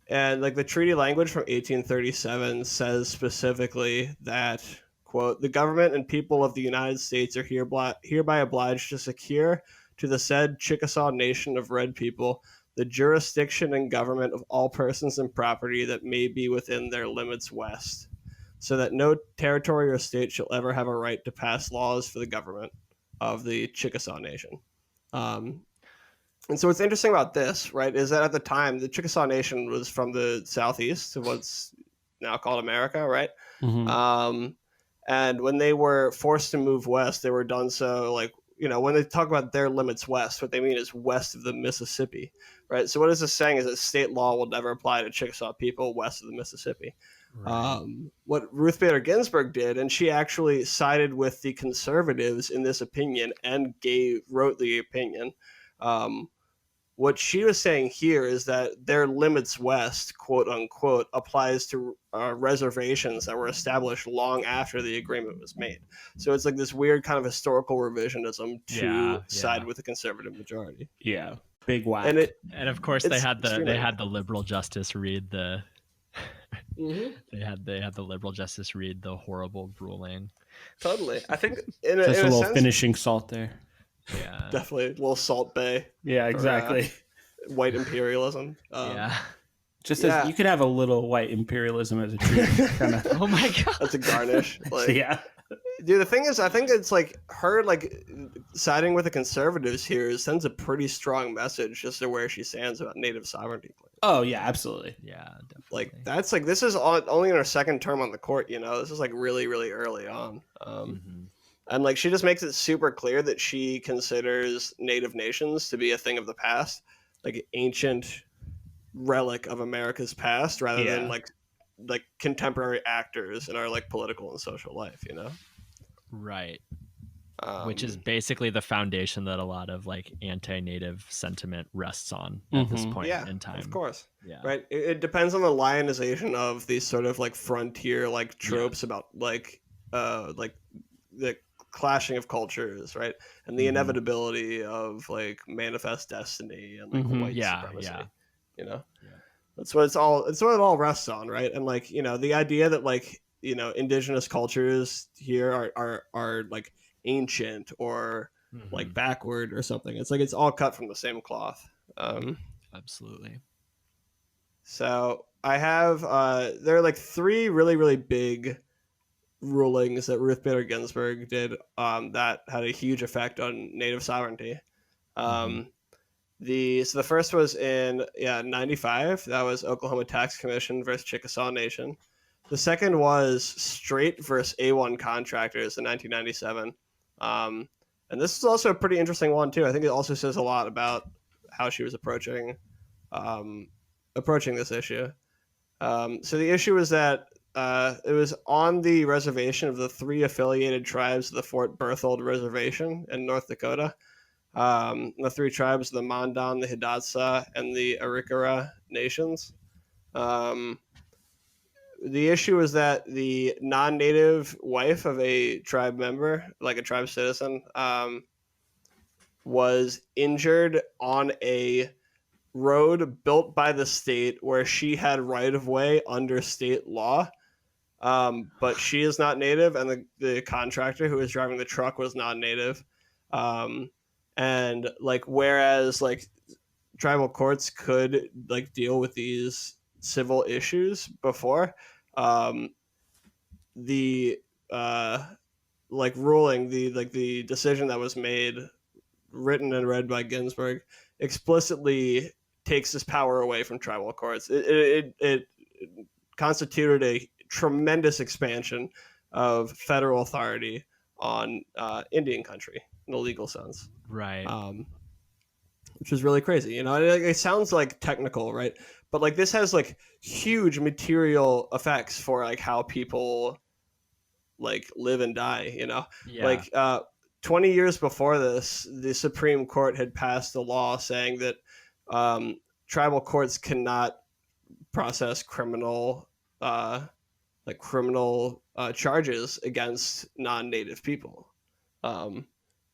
And like the treaty language from 1837 says specifically that, quote, the government and people of the United States are hereby obliged to secure to the said Chickasaw Nation of red people the jurisdiction and government of all persons and property that may be within their limits west, so that no territory or state shall ever have a right to pass laws for the government of the Chickasaw Nation. And so what's interesting about this, right, is that at the time, the Chickasaw Nation was from the southeast of what's now called America, right? And when they were forced to move west, they were done so, like, you know, when they talk about their limits west, what they mean is west of the Mississippi, right? So what is this saying is that state law will never apply to Chickasaw people west of the Mississippi. Right. What Ruth Bader Ginsburg did, and she actually sided with the conservatives in this opinion and wrote the opinion. What she was saying here is that their limits west, quote unquote, applies to reservations that were established long after the agreement was made. So it's like this weird kind of historical revisionism to side with the conservative majority. Yeah, big whack. And of course they had the liberal justice read the they had the liberal justice read the horrible ruling. Totally, I think in a little sense, finishing salt there. Yeah, definitely a little Salt Bay. Yeah, exactly. White imperialism. Just as you could have a little white imperialism as a treat. Kind of. Oh my god, that's a garnish. Like, yeah, dude. The thing is, I think it's like her like siding with the conservatives here sends a pretty strong message just to where she stands about native sovereignty. Oh yeah, absolutely. Yeah, definitely. Like that's like this is only in her second term on the court. You know, this is like really really early on. And like she just makes it super clear that she considers native nations to be a thing of the past, like ancient relic of America's past, rather than like contemporary actors in our like political and social life, you know? Right. Which is basically the foundation that a lot of like anti-native sentiment rests on at this point in time. Of course. Yeah. Right. It depends on the lionization of these sort of like frontier like tropes about like the clashing of cultures, right, and the inevitability of like manifest destiny and like white supremacy. You know, that's what it all rests on, right? And like, you know, the idea that like, you know, indigenous cultures here are like ancient or like backward or something. It's like it's all cut from the same cloth. Absolutely. So I have there are like three really really big rulings that Ruth Bader Ginsburg did that had a huge effect on native sovereignty. The first was in 95. That was Oklahoma Tax Commission versus Chickasaw Nation. The second was Strait versus A1 contractors in 1997. And this is also a pretty interesting one too. I think it also says a lot about how she was approaching this issue. So the issue was that it was on the reservation of the three affiliated tribes of the Fort Berthold Reservation in North Dakota. The three tribes, the Mandan, the Hidatsa, and the Arikara nations. The issue is that the non-native wife of a tribe member, like a tribe citizen, was injured on a road built by the state where she had right-of-way under state law. But she is not native, and the contractor who was driving the truck was non-native. And like, whereas like tribal courts could like deal with these civil issues before, the ruling, the decision that was made, written and read by Ginsburg, explicitly takes this power away from tribal courts. It constituted a tremendous expansion of federal authority on Indian country in the legal sense, right? Which is really crazy. You know, it sounds like technical, right? But like this has like huge material effects for like how people like live and die. You know, like 20 years before this, the Supreme Court had passed a law saying that tribal courts cannot process criminal charges against non-native people,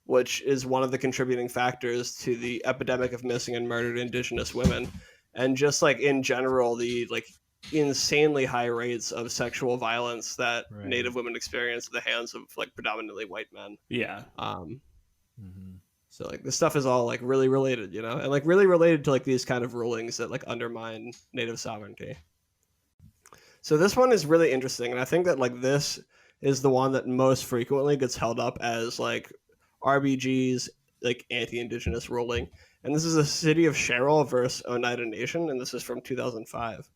which is one of the contributing factors to the epidemic of missing and murdered Indigenous women, and just like in general the like insanely high rates of sexual violence that Native women experience at the hands of like predominantly white men. So like this stuff is all like really related, you know, and like really related to like these kind of rulings that like undermine Native sovereignty. So this one is really interesting, and I think that like this is the one that most frequently gets held up as like RBG's like anti-indigenous ruling. And this is the city of Sherrill versus Oneida Nation, and this is from 2005.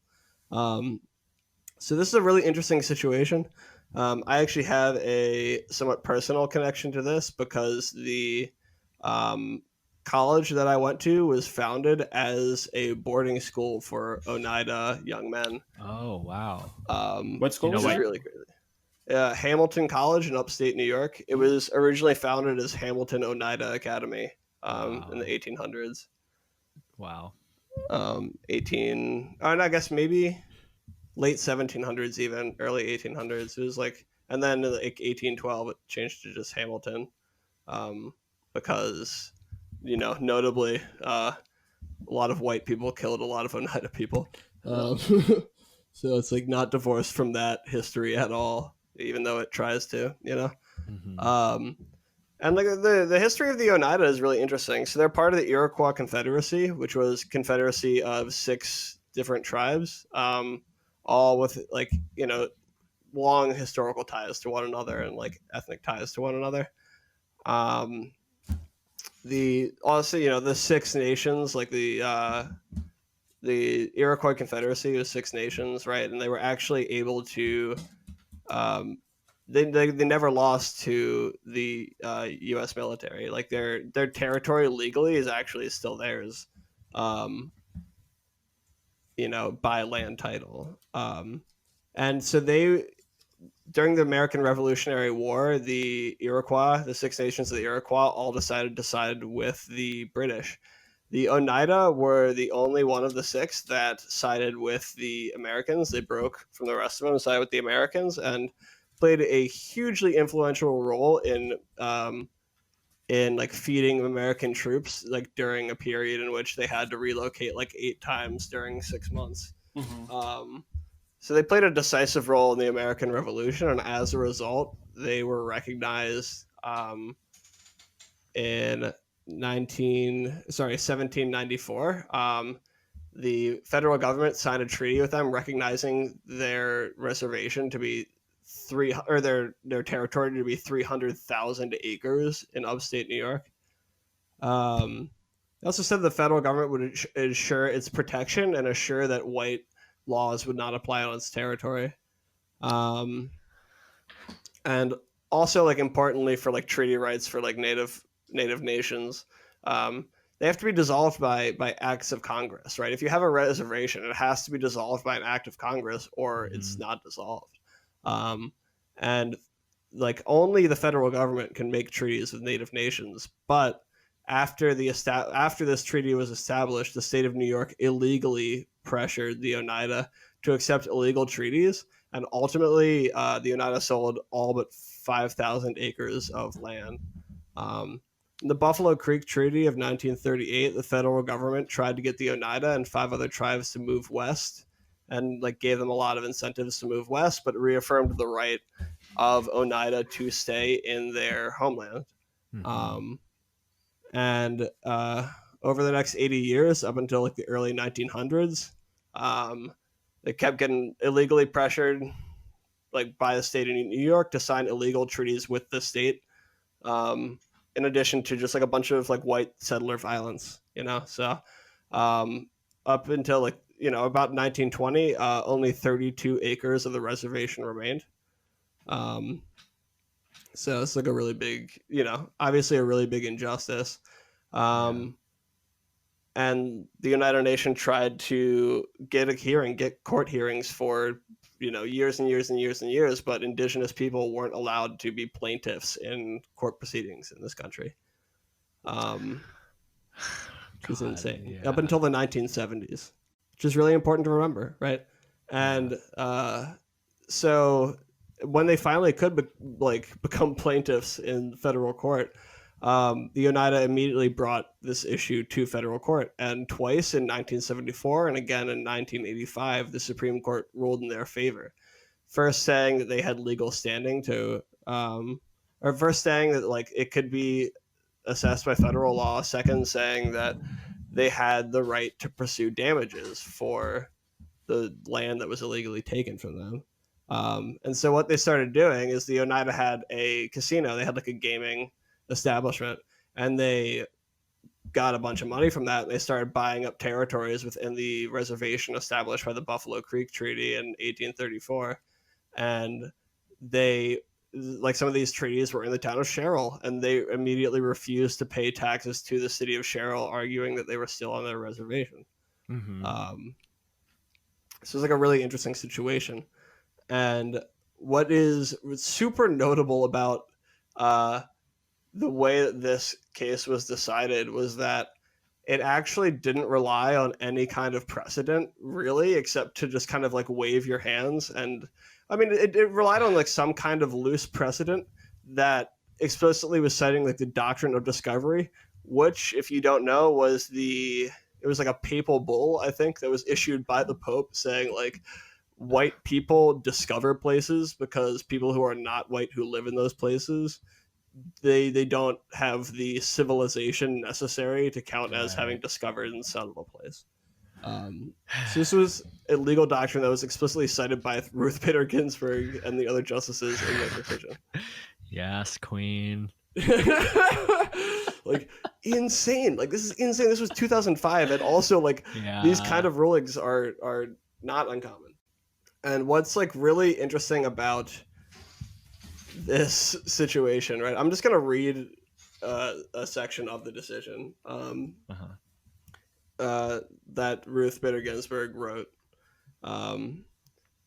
So this is a really interesting situation. I actually have a somewhat personal connection to this because the college that I went to was founded as a boarding school for Oneida young men. Oh, wow. What school was Which is it? really crazy. Hamilton College in upstate New York. It was originally founded as Hamilton Oneida Academy in the 1800s. Wow. 18, and I guess maybe late 1700s, even early 1800s. It was like, and then in like 1812, it changed to just Hamilton because, notably, a lot of white people killed a lot of Oneida people. So it's like not divorced from that history at all, even though it tries to, Mm-hmm. And like the history of the Oneida is really interesting. So they're part of the Iroquois Confederacy, which was a confederacy of 6 different tribes, all with like long historical ties to one another and like ethnic ties to one another. The 6 nations, like the Iroquois Confederacy was 6 nations, right? And they were actually able to they never lost to the U.S. military. Like their territory legally is actually still theirs, by land title. And so during the American Revolutionary War, the Iroquois, the 6 nations of the Iroquois, all decided to side with the British. The Oneida were the only one of the 6 that sided with the Americans. They broke from the rest of them and sided with the Americans, and played a hugely influential role in like feeding American troops like during a period in which they had to relocate like 8 times during 6 months. Mm-hmm. So they played a decisive role in the American Revolution, and as a result, they were recognized in 1794. The federal government signed a treaty with them recognizing their reservation to be their territory to be 300,000 acres in upstate New York. They also said the federal government would ensure its protection and assure that white laws would not apply on its territory. And also, like, importantly for like treaty rights for like native nations, they have to be dissolved by acts of Congress, right? If you have a reservation, it has to be dissolved by an act of Congress, or it's not dissolved. And like only the federal government can make treaties with native nations. But after this treaty was established, the state of New York illegally pressured the Oneida to accept illegal treaties, and ultimately the Oneida sold all but 5,000 acres of land. In the Buffalo Creek Treaty of 1938, the federal government tried to get the Oneida and 5 other tribes to move west, and like gave them a lot of incentives to move west, but reaffirmed the right of Oneida to stay in their homeland. Mm-hmm. And over the next 80 years, up until like the early 1900s, they kept getting illegally pressured, like by the state of New York, to sign illegal treaties with the state. In addition to just like a bunch of like white settler violence, So up until like about 1920, only 32 acres of the reservation remained. So it's like a really big, obviously a really big injustice. And the Oneida Nation tried to get court hearings for, years and years and years and years, but indigenous people weren't allowed to be plaintiffs in court proceedings in this country. Which is insane. Yeah. Up until the 1970s, which is really important to remember, right? And so when they finally could become plaintiffs in federal court, the Oneida immediately brought this issue to federal court, and twice in 1974 and again in 1985, the Supreme Court ruled in their favor. First saying that they had legal standing to, or first saying that like it could be assessed by federal law. Second, saying that they had the right to pursue damages for the land that was illegally taken from them. And so what they started doing is the Oneida had a casino. They had like a gaming establishment, and they got a bunch of money from that. And they started buying up territories within the reservation established by the Buffalo Creek Treaty in 1834. And they, like, some of these treaties were in the town of Sherrill, and they immediately refused to pay taxes to the city of Sherrill, arguing that they were still on their reservation. So it's like a really interesting situation. And what is super notable about the way that this case was decided was that it actually didn't rely on any kind of precedent, really, except to just kind of like wave your hands. And I mean, it relied on like some kind of loose precedent that explicitly was citing like the doctrine of discovery, which, if you don't know, it was like a papal bull, I think, that was issued by the Pope saying like white people discover places because people who are not white who live in those places, they don't have the civilization necessary to count as having discovered and settled a place. So this was a legal doctrine that was explicitly cited by Ruth Bader Ginsburg and the other justices in their decision. Yes, Queen. Like, insane. Like, this is insane. This was 2005, and also like these kind of rulings are not uncommon. And what's like really interesting about this situation, right? I'm just gonna read a section of the decision that Ruth Bader Ginsburg wrote.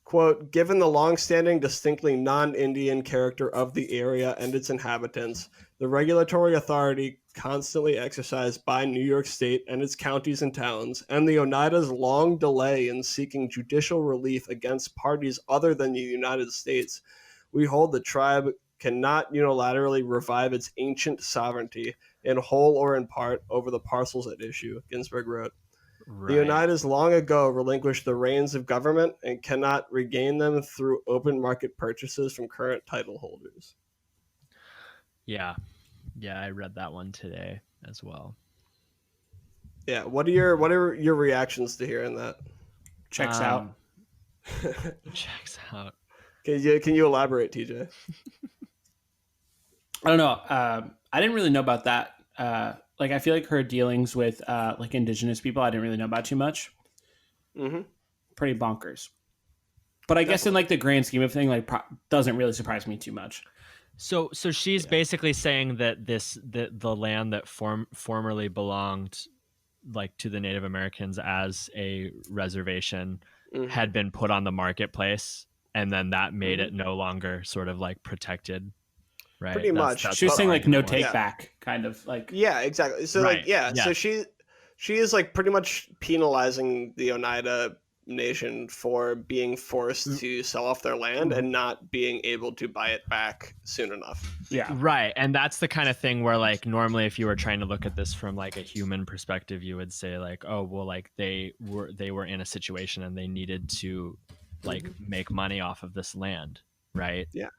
Quote, given the long-standing, distinctly non-Indian character of the area and its inhabitants, the regulatory authority constantly exercised by New York State and its counties and towns, and the Oneida's long delay in seeking judicial relief against parties other than the United States, we hold the tribe cannot unilaterally revive its ancient sovereignty in whole or in part over the parcels at issue, Ginsburg wrote. Right. The Oneidas long ago relinquished the reins of government and cannot regain them through open market purchases from current title holders. Yeah, I read that one today as well. Yeah, what are your reactions to hearing that? Checks out. Checks out. Can you elaborate, TJ? I don't know. I didn't really know about that. Like, I feel like her dealings with like indigenous people, I didn't really know about too much. Mm-hmm. Pretty bonkers. But I guess in like the grand scheme of thing, like doesn't really surprise me too much. So she's basically saying that the land that formerly belonged like to the Native Americans as a reservation had been put on the marketplace, and then that made it no longer sort of like protected. Right. Pretty much. She was saying like no take back, kind of like. Yeah, exactly. So right. like, yeah. So she is like pretty much penalizing the Oneida Nation for being forced to sell off their land and not being able to buy it back soon enough. Yeah. Right. And that's the kind of thing where like normally if you were trying to look at this from like a human perspective, you would say like, oh, well, like they were in a situation and they needed to like make money off of this land. Right. Yeah.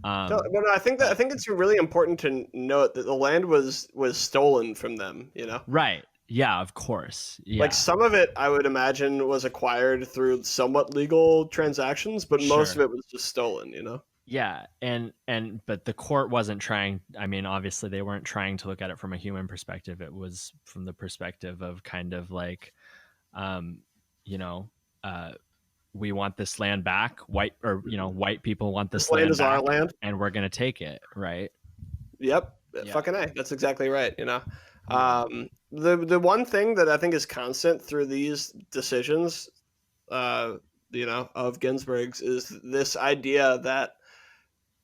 No, I think it's really important to note that the land was stolen from them, you know? Right. Yeah, of course. Yeah. Like some of it, I would imagine, was acquired through somewhat legal transactions, but most of it was just stolen, you know? Yeah, but the court wasn't trying. I mean, obviously, they weren't trying to look at it from a human perspective. It was from the perspective of kind of like, we want this land back. White people want this land is back, our land, and we're gonna take it. Right. Yep. Yeah. Fucking A. That's exactly right. You know. The one thing that I think is constant through these decisions, of Ginsburg's is this idea that,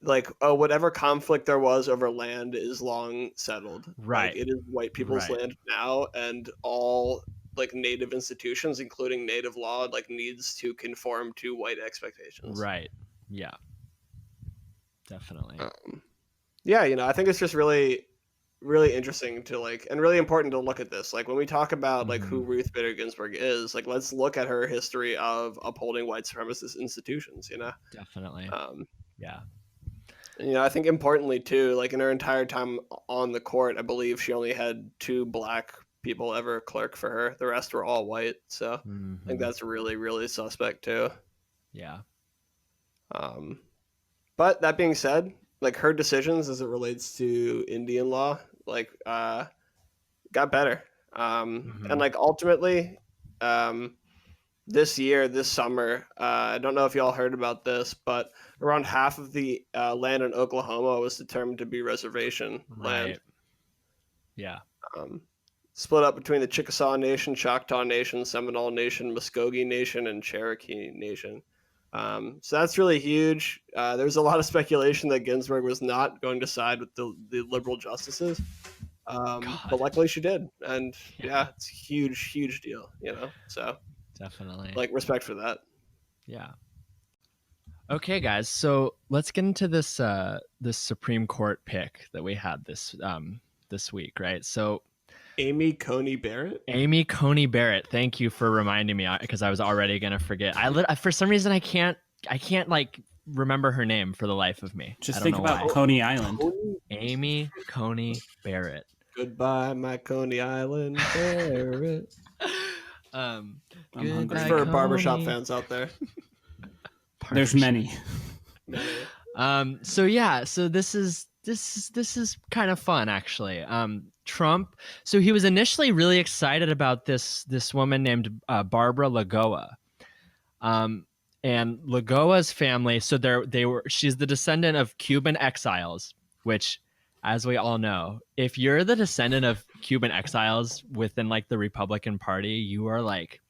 like, whatever conflict there was over land is long settled. Right. Like, it is white people's land now, and all like native institutions, including native law, like needs to conform to white expectations. Right. Yeah. Definitely. I think it's just really, really interesting to like, and really important to look at this. Like when we talk about like who Ruth Bader Ginsburg is, like let's look at her history of upholding white supremacist institutions. You know. Definitely. Yeah. I think importantly too, like in her entire time on the court, I believe she only had 2 black people ever clerk for her. The rest were all white. So I think that's really, really suspect too. Yeah. But that being said, like her decisions as it relates to Indian law, like got better. And like ultimately, this summer, I don't know if y'all heard about this, but around half of the land in Oklahoma was determined to be reservation land. Yeah. Split up between the Chickasaw Nation, Choctaw Nation, Seminole Nation, Muskogee Nation, and Cherokee Nation. So that's really huge. There's a lot of speculation that Ginsburg was not going to side with the liberal justices. But luckily she did. And yeah, it's a huge deal, So definitely. like respect for that. Yeah. Okay, guys. So let's get into this this Supreme Court pick that we had this week, right? So Amy Coney Barrett. Amy Coney Barrett. Thank you for reminding me because I was already gonna forget. For some reason I can't like remember her name for the life of me. Just think about Coney Island. Amy Coney Barrett. Goodbye, my Coney Island Barrett. I'm hungry. For barbershop fans out there. There's many. So yeah, so this is kind of fun actually. Trump, so he was initially really excited about this woman named Barbara Lagoa. And Lagoa's family, so she's the descendant of Cuban exiles, which, as we all know, if you're the descendant of Cuban exiles within like the Republican Party, you are like,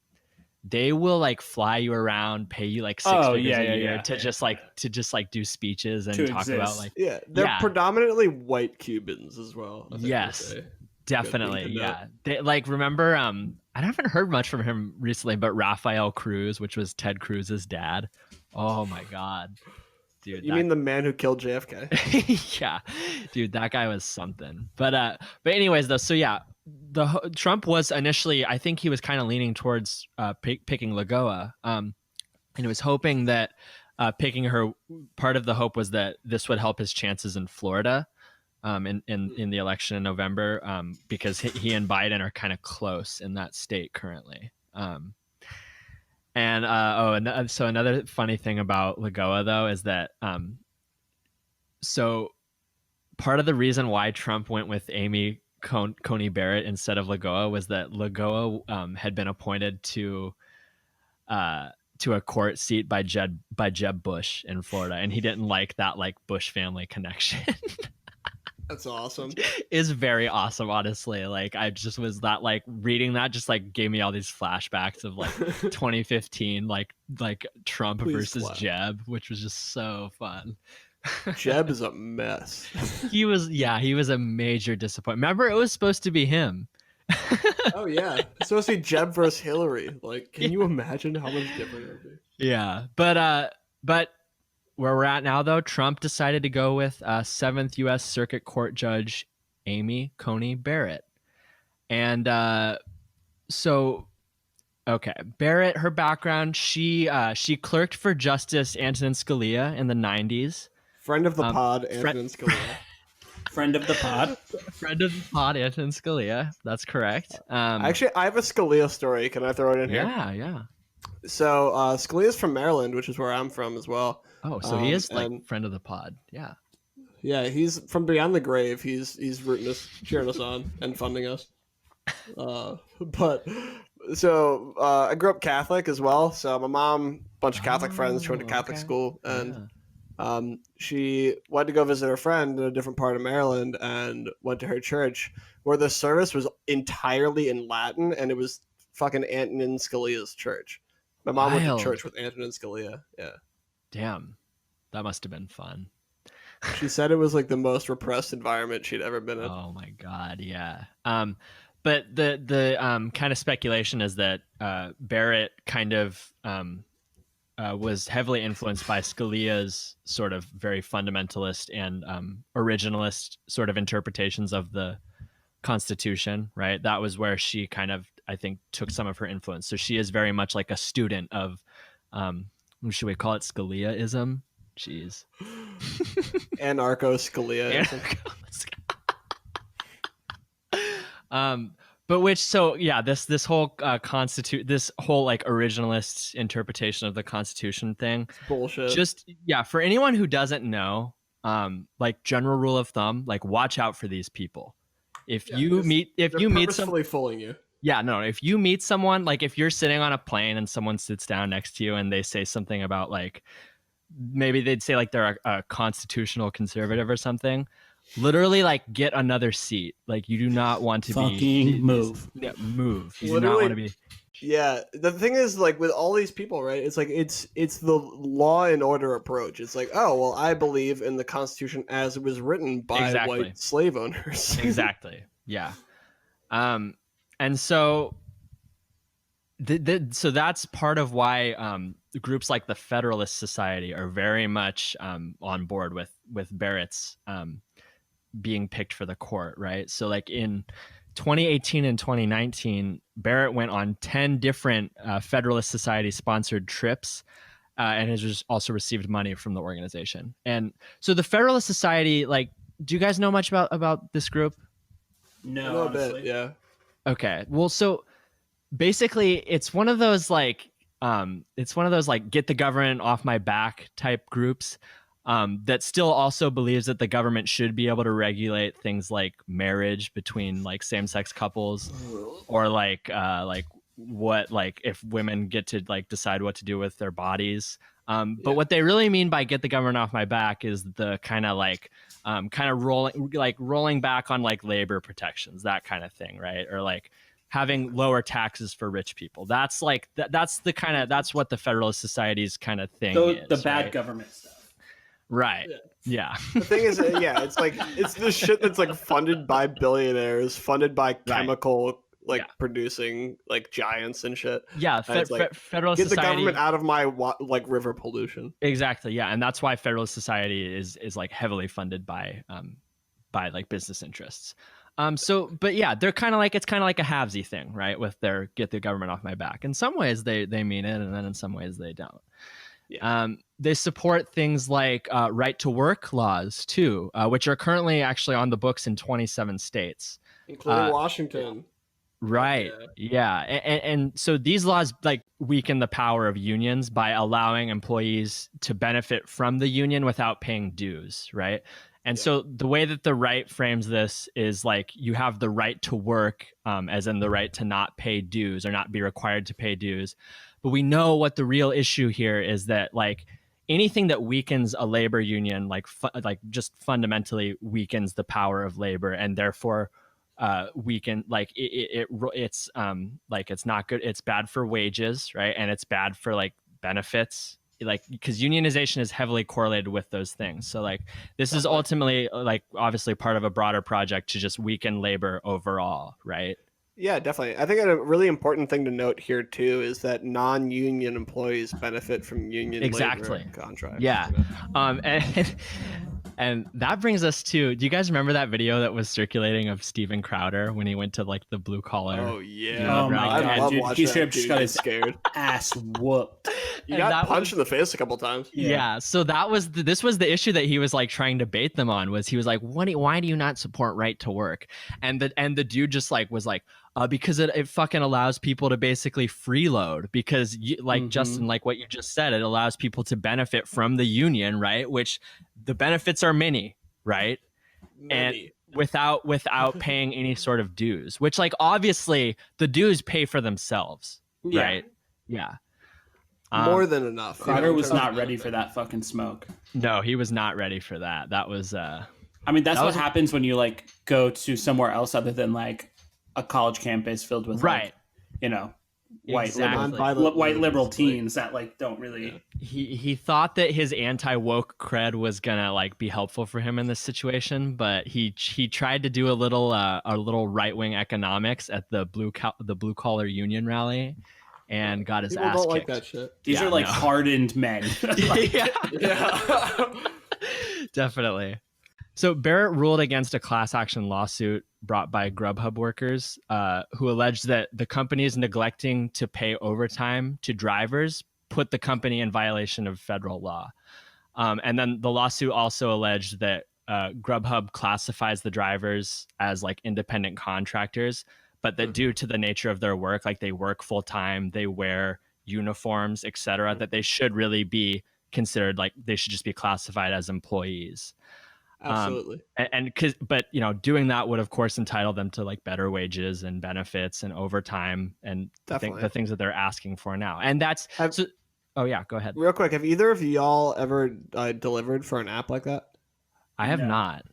they will like fly you around, pay you like $6 figures a year to just do speeches and talk about like they're predominantly white Cubans as well. Yes, definitely. Yeah, they like remember. I haven't heard much from him recently, but Rafael Cruz, which was Ted Cruz's dad. Oh my God, dude! You mean the man who killed JFK? Yeah, dude, that guy was something. But anyways, though, so yeah. Trump was initially, I think he was kind of leaning towards picking Lagoa, and he was hoping that picking her. Part of the hope was that this would help his chances in Florida, in the election in November, because he and Biden are kind of close in that state currently. So another funny thing about Lagoa though is that so part of the reason why Trump went with Amy Coney Barrett instead of Lagoa was that Lagoa had been appointed to a court seat by Jeb Bush in Florida, and he didn't like that like Bush family connection. That's awesome. It's very awesome, honestly. Like I just was that like reading that just like gave me all these flashbacks of like 2015, like Trump versus Jeb, which was just so fun. Jeb is a mess. He was a major disappointment. Remember, it was supposed to be him. Oh yeah, it's supposed to be Jeb versus Hillary. Like, can you imagine how much different it would be? Yeah, but where we're at now, though, Trump decided to go with 7th U.S. Circuit Court Judge Amy Coney Barrett, and okay, Barrett, her background, she clerked for Justice Antonin Scalia in the 90s. Friend of the pod, Antonin Scalia. Friend of the pod? Friend of the pod, Antonin Scalia. That's correct. Actually, I have a Scalia story. Can I throw it in here? Yeah. So Scalia's from Maryland, which is where I'm from as well. Oh, so he is like friend of the pod. Yeah. Yeah, he's from beyond the grave. He's rooting us, cheering us on, and funding us. But so I grew up Catholic as well. So my mom, bunch of Catholic friends, she went to Catholic school, and she went to go visit her friend in a different part of Maryland and went to her church where the service was entirely in Latin, and it was fucking Antonin Scalia's church. My mom went to church with Antonin Scalia. Yeah. Damn. That must have been fun. She said it was like the most repressed environment she'd ever been in. Oh my God. Yeah. But the kind of speculation is that Barrett kind of was heavily influenced by Scalia's sort of very fundamentalist and originalist sort of interpretations of the Constitution, right? That was where she kind of, I think, took some of her influence. So she is very much like a student of, should we call it Scaliaism? Jeez. Anarcho-SCALIAISM. But which, so yeah, this whole this whole like originalist interpretation of the Constitution thing, it's bullshit. Just for anyone who doesn't know, like general rule of thumb, like watch out for these people. If Yeah, you 'cause meet they're some, purposefully fooling you. yeah, no, if you meet someone, like if you're sitting on a plane and someone sits down next to you and they say something about like, maybe they'd say like they're a constitutional conservative or something, literally like get another seat. Like you do not want to Fucking move. Yeah, move. You do Literally, not want to be. Yeah, the thing is, like with all these people, right? It's like it's the law and order approach. It's like, oh well, I believe in the Constitution as it was written by Exactly. white slave owners. Exactly. Yeah. And so so that's part of why groups like the Federalist Society are very much on board with Barrett's being picked for the court, right? So like in 2018 and 2019, Barrett went on 10 different Federalist Society sponsored trips and has just also received money from the organization. And so the Federalist Society, like, do you guys know much about this group? No, a bit, yeah. Okay. Well, so basically it's one of those like get the government off my back type groups that still also believes that the government should be able to regulate things like marriage between like same-sex couples, or like what, like if women get to like decide what to do with their bodies. But what they really mean by get the government off my back is the kind of like rolling back on like labor protections, that kind of thing, right? Or like having lower taxes for rich people. That's like that's what the Federalist Society's kind of thing is. The bad right? government stuff. Right. Yeah. The thing is, yeah, it's like it's the shit that's like funded by billionaires, funded by chemical producing like giants and shit. Yeah. Federalist get Society, the government out of my like river pollution. Exactly. Yeah, and that's why Federalist Society is like heavily funded by like business interests. But yeah, they're kind of like, it's kind of like a halvesy thing, right? With their get the government off my back. In some ways they mean it, and then in some ways they don't. Yeah. They support things like right to work laws too, which are currently actually on the books in 27 states, including Washington. Right. Yeah. And so these laws like weaken the power of unions by allowing employees to benefit from the union without paying dues, right? And so the way that the right frames this is like you have the right to work, as in the right to not pay dues or not be required to pay dues. But we know what the real issue here is, that like anything that weakens a labor union, like just fundamentally weakens the power of labor, and therefore weaken like it's like it's not good. It's bad for wages, right? And it's bad for like benefits, like because unionization is heavily correlated with those things. So like this is ultimately like obviously part of a broader project to just weaken labor overall, right? Yeah, definitely. I think a really important thing to note here too is that non-union employees benefit from union labor contracts. Yeah, and that brings us to, do you guys remember that video that was circulating of Steven Crowder when he went to like the blue collar? Oh yeah. Oh my god, dude, he should have just got his scared ass whooped. You got punched in the face a couple times. Yeah. So that was this was the issue that he was like trying to bait them on, was he was like, why do you not support right to work? And the dude just like was like, because it fucking allows people to basically freeload, because Justin, like what you just said, it allows people to benefit from the union, right? Which the benefits are many, right? Many. And without paying any sort of dues, which like obviously the dues pay for themselves, right? Yeah. More than enough. Crowder was not ready for that fucking smoke. No, he was not ready for that. That was I mean, that's what happens when you like go to somewhere else other than like a college campus filled with like, white liberal teens that like don't really. He thought that his anti-woke cred was gonna like be helpful for him in this situation, but he tried to do a little right-wing economics at the blue collar union rally, and got his ass kicked. Don't like that shit. These are like hardened men. Definitely. So Barrett ruled against a class action lawsuit brought by Grubhub workers who alleged that the company is neglecting to pay overtime to drivers, put the company in violation of federal law. And then the lawsuit also alleged that Grubhub classifies the drivers as like independent contractors, but that due to the nature of their work, like they work full time, they wear uniforms, etc., that they should really be considered like they should just be classified as employees. Absolutely. But doing that would of course entitle them to like better wages and benefits and overtime and the things that they're asking for now. And oh yeah, go ahead. Real quick, have either of y'all ever delivered for an app like that? I have not.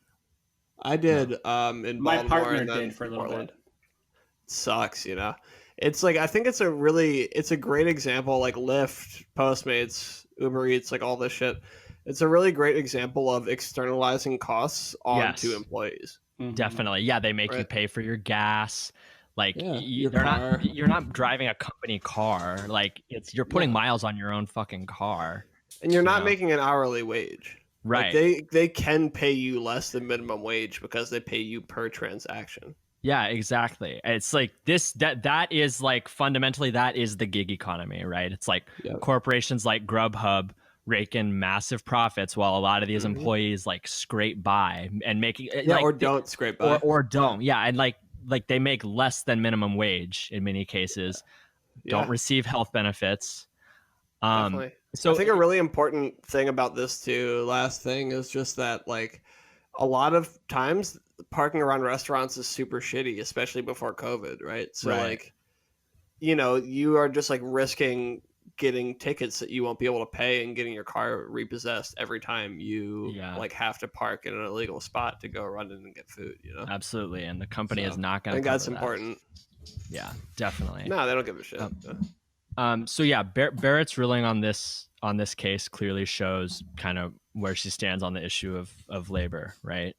I did. In my Baltimore partner and then did for a little Portland. bit. It sucks, It's like I think it's a great example, like Lyft, Postmates, Uber Eats, like all this shit. It's a really great example of externalizing costs onto employees. Mm-hmm. Definitely. Yeah, they make you pay for your gas. Like you're not driving a company car. Like you're putting miles on your own fucking car. And you're not making an hourly wage. Right. Like they can pay you less than minimum wage because they pay you per transaction. Yeah, exactly. It's like that is like fundamentally that is the gig economy, right? It's like corporations like Grubhub rake in massive profits while a lot of these employees like scrape by and making or don't scrape by or don't. Yeah. And like they make less than minimum wage in many cases, don't receive health benefits. Definitely. So I think a really important thing about this too, last thing, is just that like a lot of times parking around restaurants is super shitty, especially before COVID, right? So like, you are just like risking getting tickets that you won't be able to pay and getting your car repossessed every time you like have to park in an illegal spot to go run in and get food, Absolutely. And the company is not going to. I think that's important. Yeah, definitely. No, they don't give a shit. So yeah, Barrett's ruling on this case clearly shows kind of where she stands on the issue of labor, right?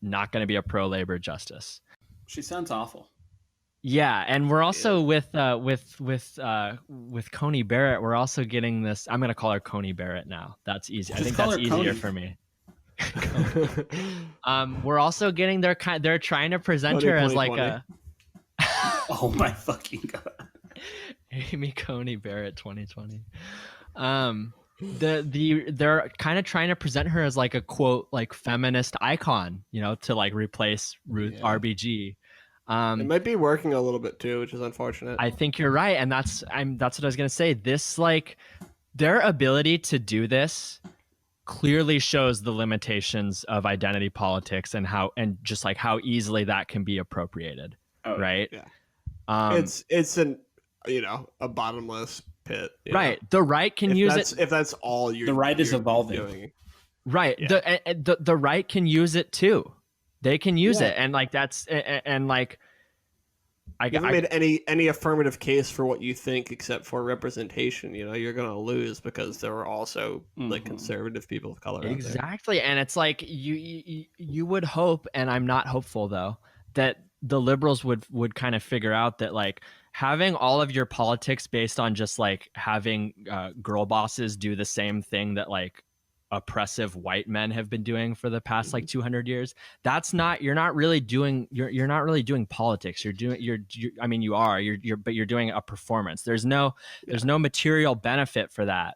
Not going to be a pro-labor justice. She sounds awful. Yeah, and we're also with Coney Barrett. We're also getting this. I'm going to call her Coney Barrett now. That's easy. I think that's easier for me. We're also getting they're trying to present her as like a. Oh my fucking god. Amy Coney Barrett 2020. They're kind of trying to present her as like a quote like feminist icon, to like replace Ruth RBG. It might be working a little bit too, which is unfortunate. I think you're right, and that's what I was gonna say. This like their ability to do this clearly shows the limitations of identity politics and how easily that can be appropriated. Right? Yeah. It's an a bottomless pit. Right. The right can use it if that's all you're. The right is evolving. Doing. Right. Yeah. The right can use it too. They can use it, and like that's and like. I haven't made any affirmative case for what you think except for representation. You're gonna lose because there are also like conservative people of color. Exactly, and it's like you would hope, and I'm not hopeful though, that the liberals would kind of figure out that like having all of your politics based on just like having girl bosses do the same thing that like oppressive white men have been doing for the past like 200 years. That's not, you're not really doing politics. But you're doing a performance. There's no material benefit for that.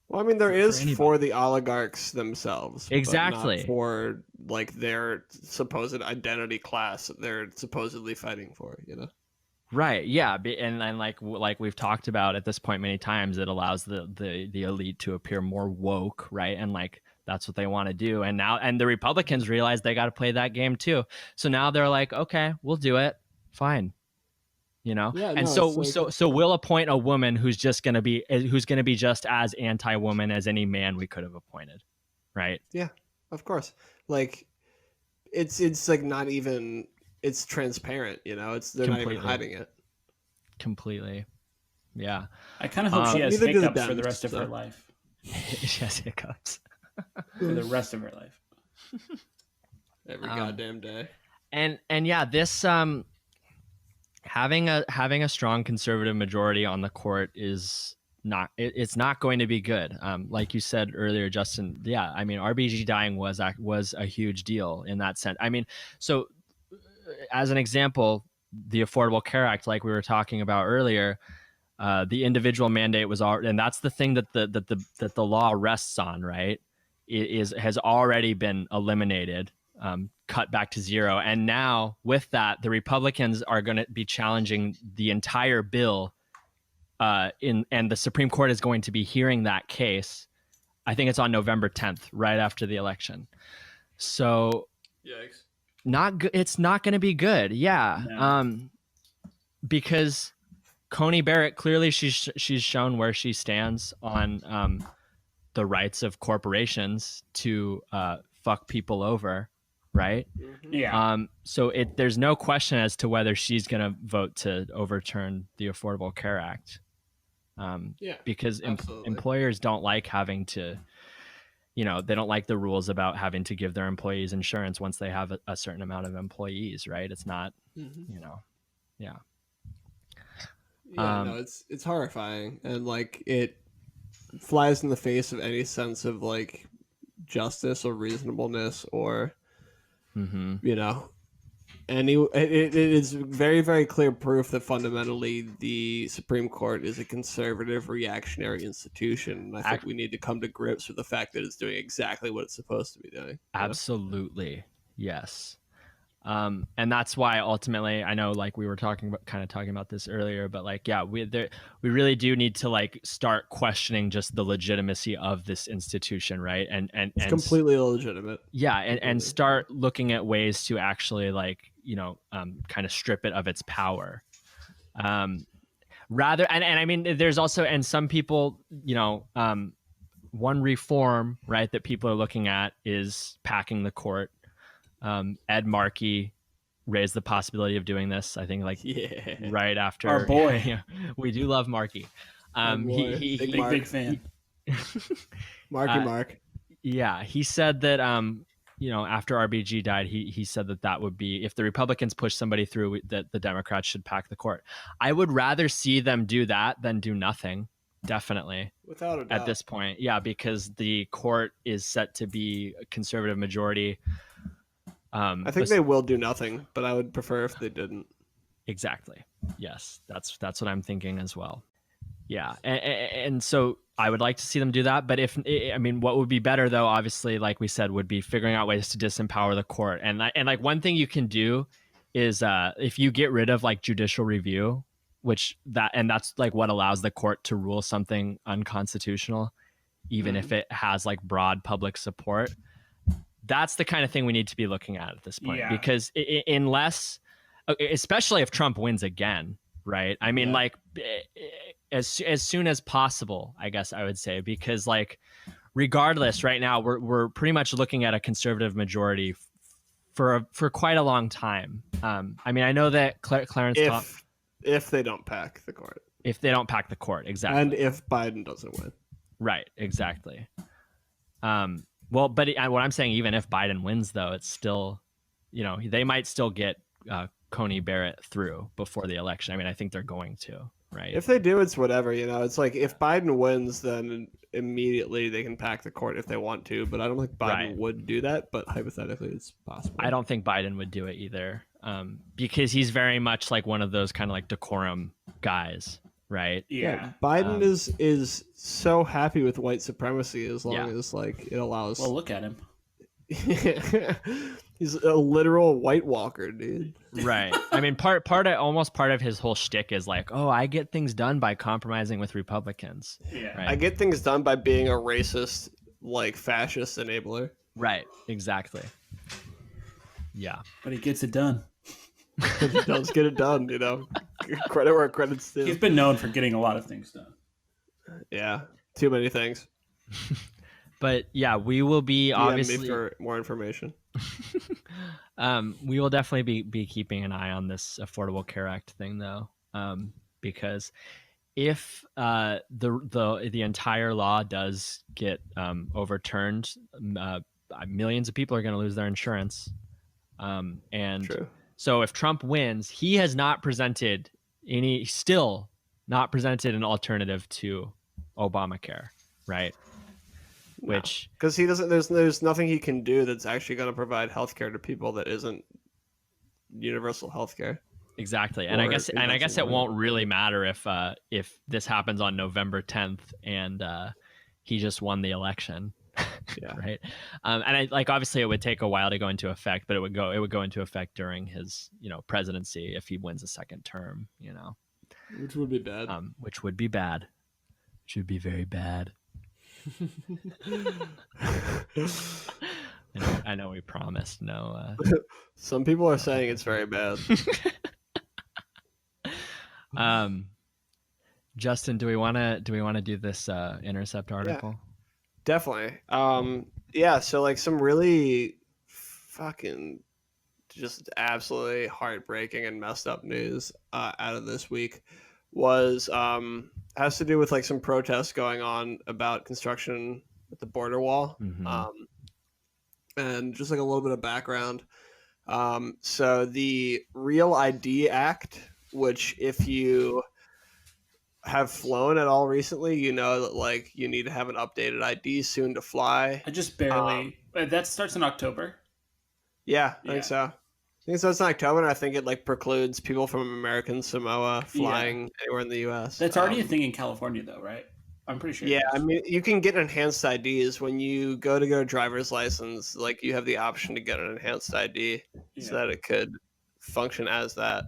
Well, I mean, there is for the oligarchs themselves. Exactly. But not for like their supposed identity class that they're supposedly fighting for, Right. Yeah. And like we've talked about at this point many times, it allows the elite to appear more woke. Right. And like that's what they want to do. And the Republicans realize they got to play that game too. So now they're like, OK, we'll do it. Fine. Yeah, and so we'll appoint a woman who's going to be just as anti-woman as any man we could have appointed. Right. Yeah, of course. Like it's like not even. It's transparent, they're completely. Not even hiding it. Completely. Yeah. I kind of hope she has hiccups for the rest of her life. She has hiccups. For the rest of her life. Every goddamn day. And yeah, this having a strong conservative majority on the court is it's not going to be good. Like you said earlier, Justin, yeah, I mean, RBG dying was a huge deal in that sense. I mean, so as an example, the Affordable Care Act, like we were talking about earlier, the individual mandate was already, and that's the thing that the law rests on, right? Has already been eliminated, cut back to zero, and now with that, the Republicans are going to be challenging the entire bill, and the Supreme Court is going to be hearing that case I think it's on November 10th, right after the election. So Yikes. not good. It's not going to be good. Yeah. No. Because Coney Barrett, clearly she's shown where she stands on the rights of corporations to fuck people over, right? Mm-hmm. Yeah. So there's no question as to whether she's going to vote to overturn the Affordable Care Act. Because employers don't like having to, they don't like the rules about having to give their employees insurance once they have a certain amount of employees, right? It's not, yeah. Yeah, no, it's horrifying, and like it flies in the face of any sense of like justice or reasonableness or it is very, very clear proof that fundamentally the Supreme Court is a conservative, reactionary institution. And I think we need to come to grips with the fact that it's doing exactly what it's supposed to be doing. Absolutely, yes. And that's why ultimately, I know, like we were talking about this earlier, but like, yeah, we really do need to like start questioning just the legitimacy of this institution, right? And it's completely illegitimate. Yeah, and start looking at ways to actually like, kind of strip it of its power. Rather, and I mean, there's also, and some people, one reform, right, that people are looking at is packing the court. Ed Markey raised the possibility of doing this, I think, like right after our boy. We do love Markey. Big fan. Mark. Yeah, he said that after RBG died, he said that would be, if the Republicans push somebody through, that the Democrats should pack the court. I would rather see them do that than do nothing. Definitely. Without a doubt. At this point. Yeah, because the court is set to be a conservative majority. I think they will do nothing, but I would prefer if they didn't. Exactly. Yes, that's what I'm thinking as well. Yeah, and so I would like to see them do that. But what would be better, though, obviously, like we said, would be figuring out ways to disempower the court. And like one thing you can do is if you get rid of like judicial review, that's like what allows the court to rule something unconstitutional, even if it has like broad public support. That's the kind of thing we need to be looking at this point, because unless, especially if Trump wins again, right? I mean, like as soon as possible, I guess I would say, because like regardless, right now we're pretty much looking at a conservative majority for quite a long time. I mean, I know that Clarence if they don't pack the court, exactly, and if Biden doesn't win, right, exactly. Well, but what I'm saying, even if Biden wins, though, it's still, they might still get Coney Barrett through before the election. I mean, I think they're going to, right? If they do, it's whatever, It's like if Biden wins, then immediately they can pack the court if they want to. But I don't think Biden would do that. But hypothetically, it's possible. I don't think Biden would do it either, because he's very much like one of those kind of like decorum guys. Right. Yeah. Biden is so happy with white supremacy as long as like it allows. Well, look at him. He's a literal White Walker, dude. Right. I mean, part of his whole shtick is like, oh, I get things done by compromising with Republicans. Yeah. Right? I get things done by being a racist, like fascist enabler. Right. Exactly. Yeah. But he gets it done. He does get it done, Credit where credit's due. He's been known for getting a lot of things done. Yeah, too many things. But yeah, we will be obviously me for more information. We will definitely be keeping an eye on this Affordable Care Act thing, though, because if the entire law does get overturned, millions of people are going to lose their insurance, and. True. So if Trump wins, he has still not presented an alternative to Obamacare, right? No. Which, because he doesn't, there's nothing he can do that's actually going to provide healthcare to people that isn't universal healthcare. Exactly. And I guess it won't really matter if this happens on November 10th and he just won the election. Yeah. Right. And I obviously it would take a while to go into effect, but it would go into effect during his, presidency if he wins a second term, Which would be bad. Which would be bad. Which would be very bad. I know we promised no. Some people are saying it's very bad. Justin, do we want to do this Intercept article? Definitely. Yeah, so like some really fucking just absolutely heartbreaking and messed up news out of this week was has to do with like some protests going on about construction at the border wall. Mm-hmm. And just like a little bit of background. So the Real ID Act, which if you have flown at all recently, you know that like you need to have an updated ID soon to fly. I just barely. That starts in October. Yeah, I think so. I think so. It's in October, and I think it like precludes people from American Samoa flying anywhere in the U.S. That's already a thing in California, though, right? I'm pretty sure. Yeah, I mean, you can get enhanced IDs when you go to get a driver's license. Like, you have the option to get an enhanced ID so that it could function as that.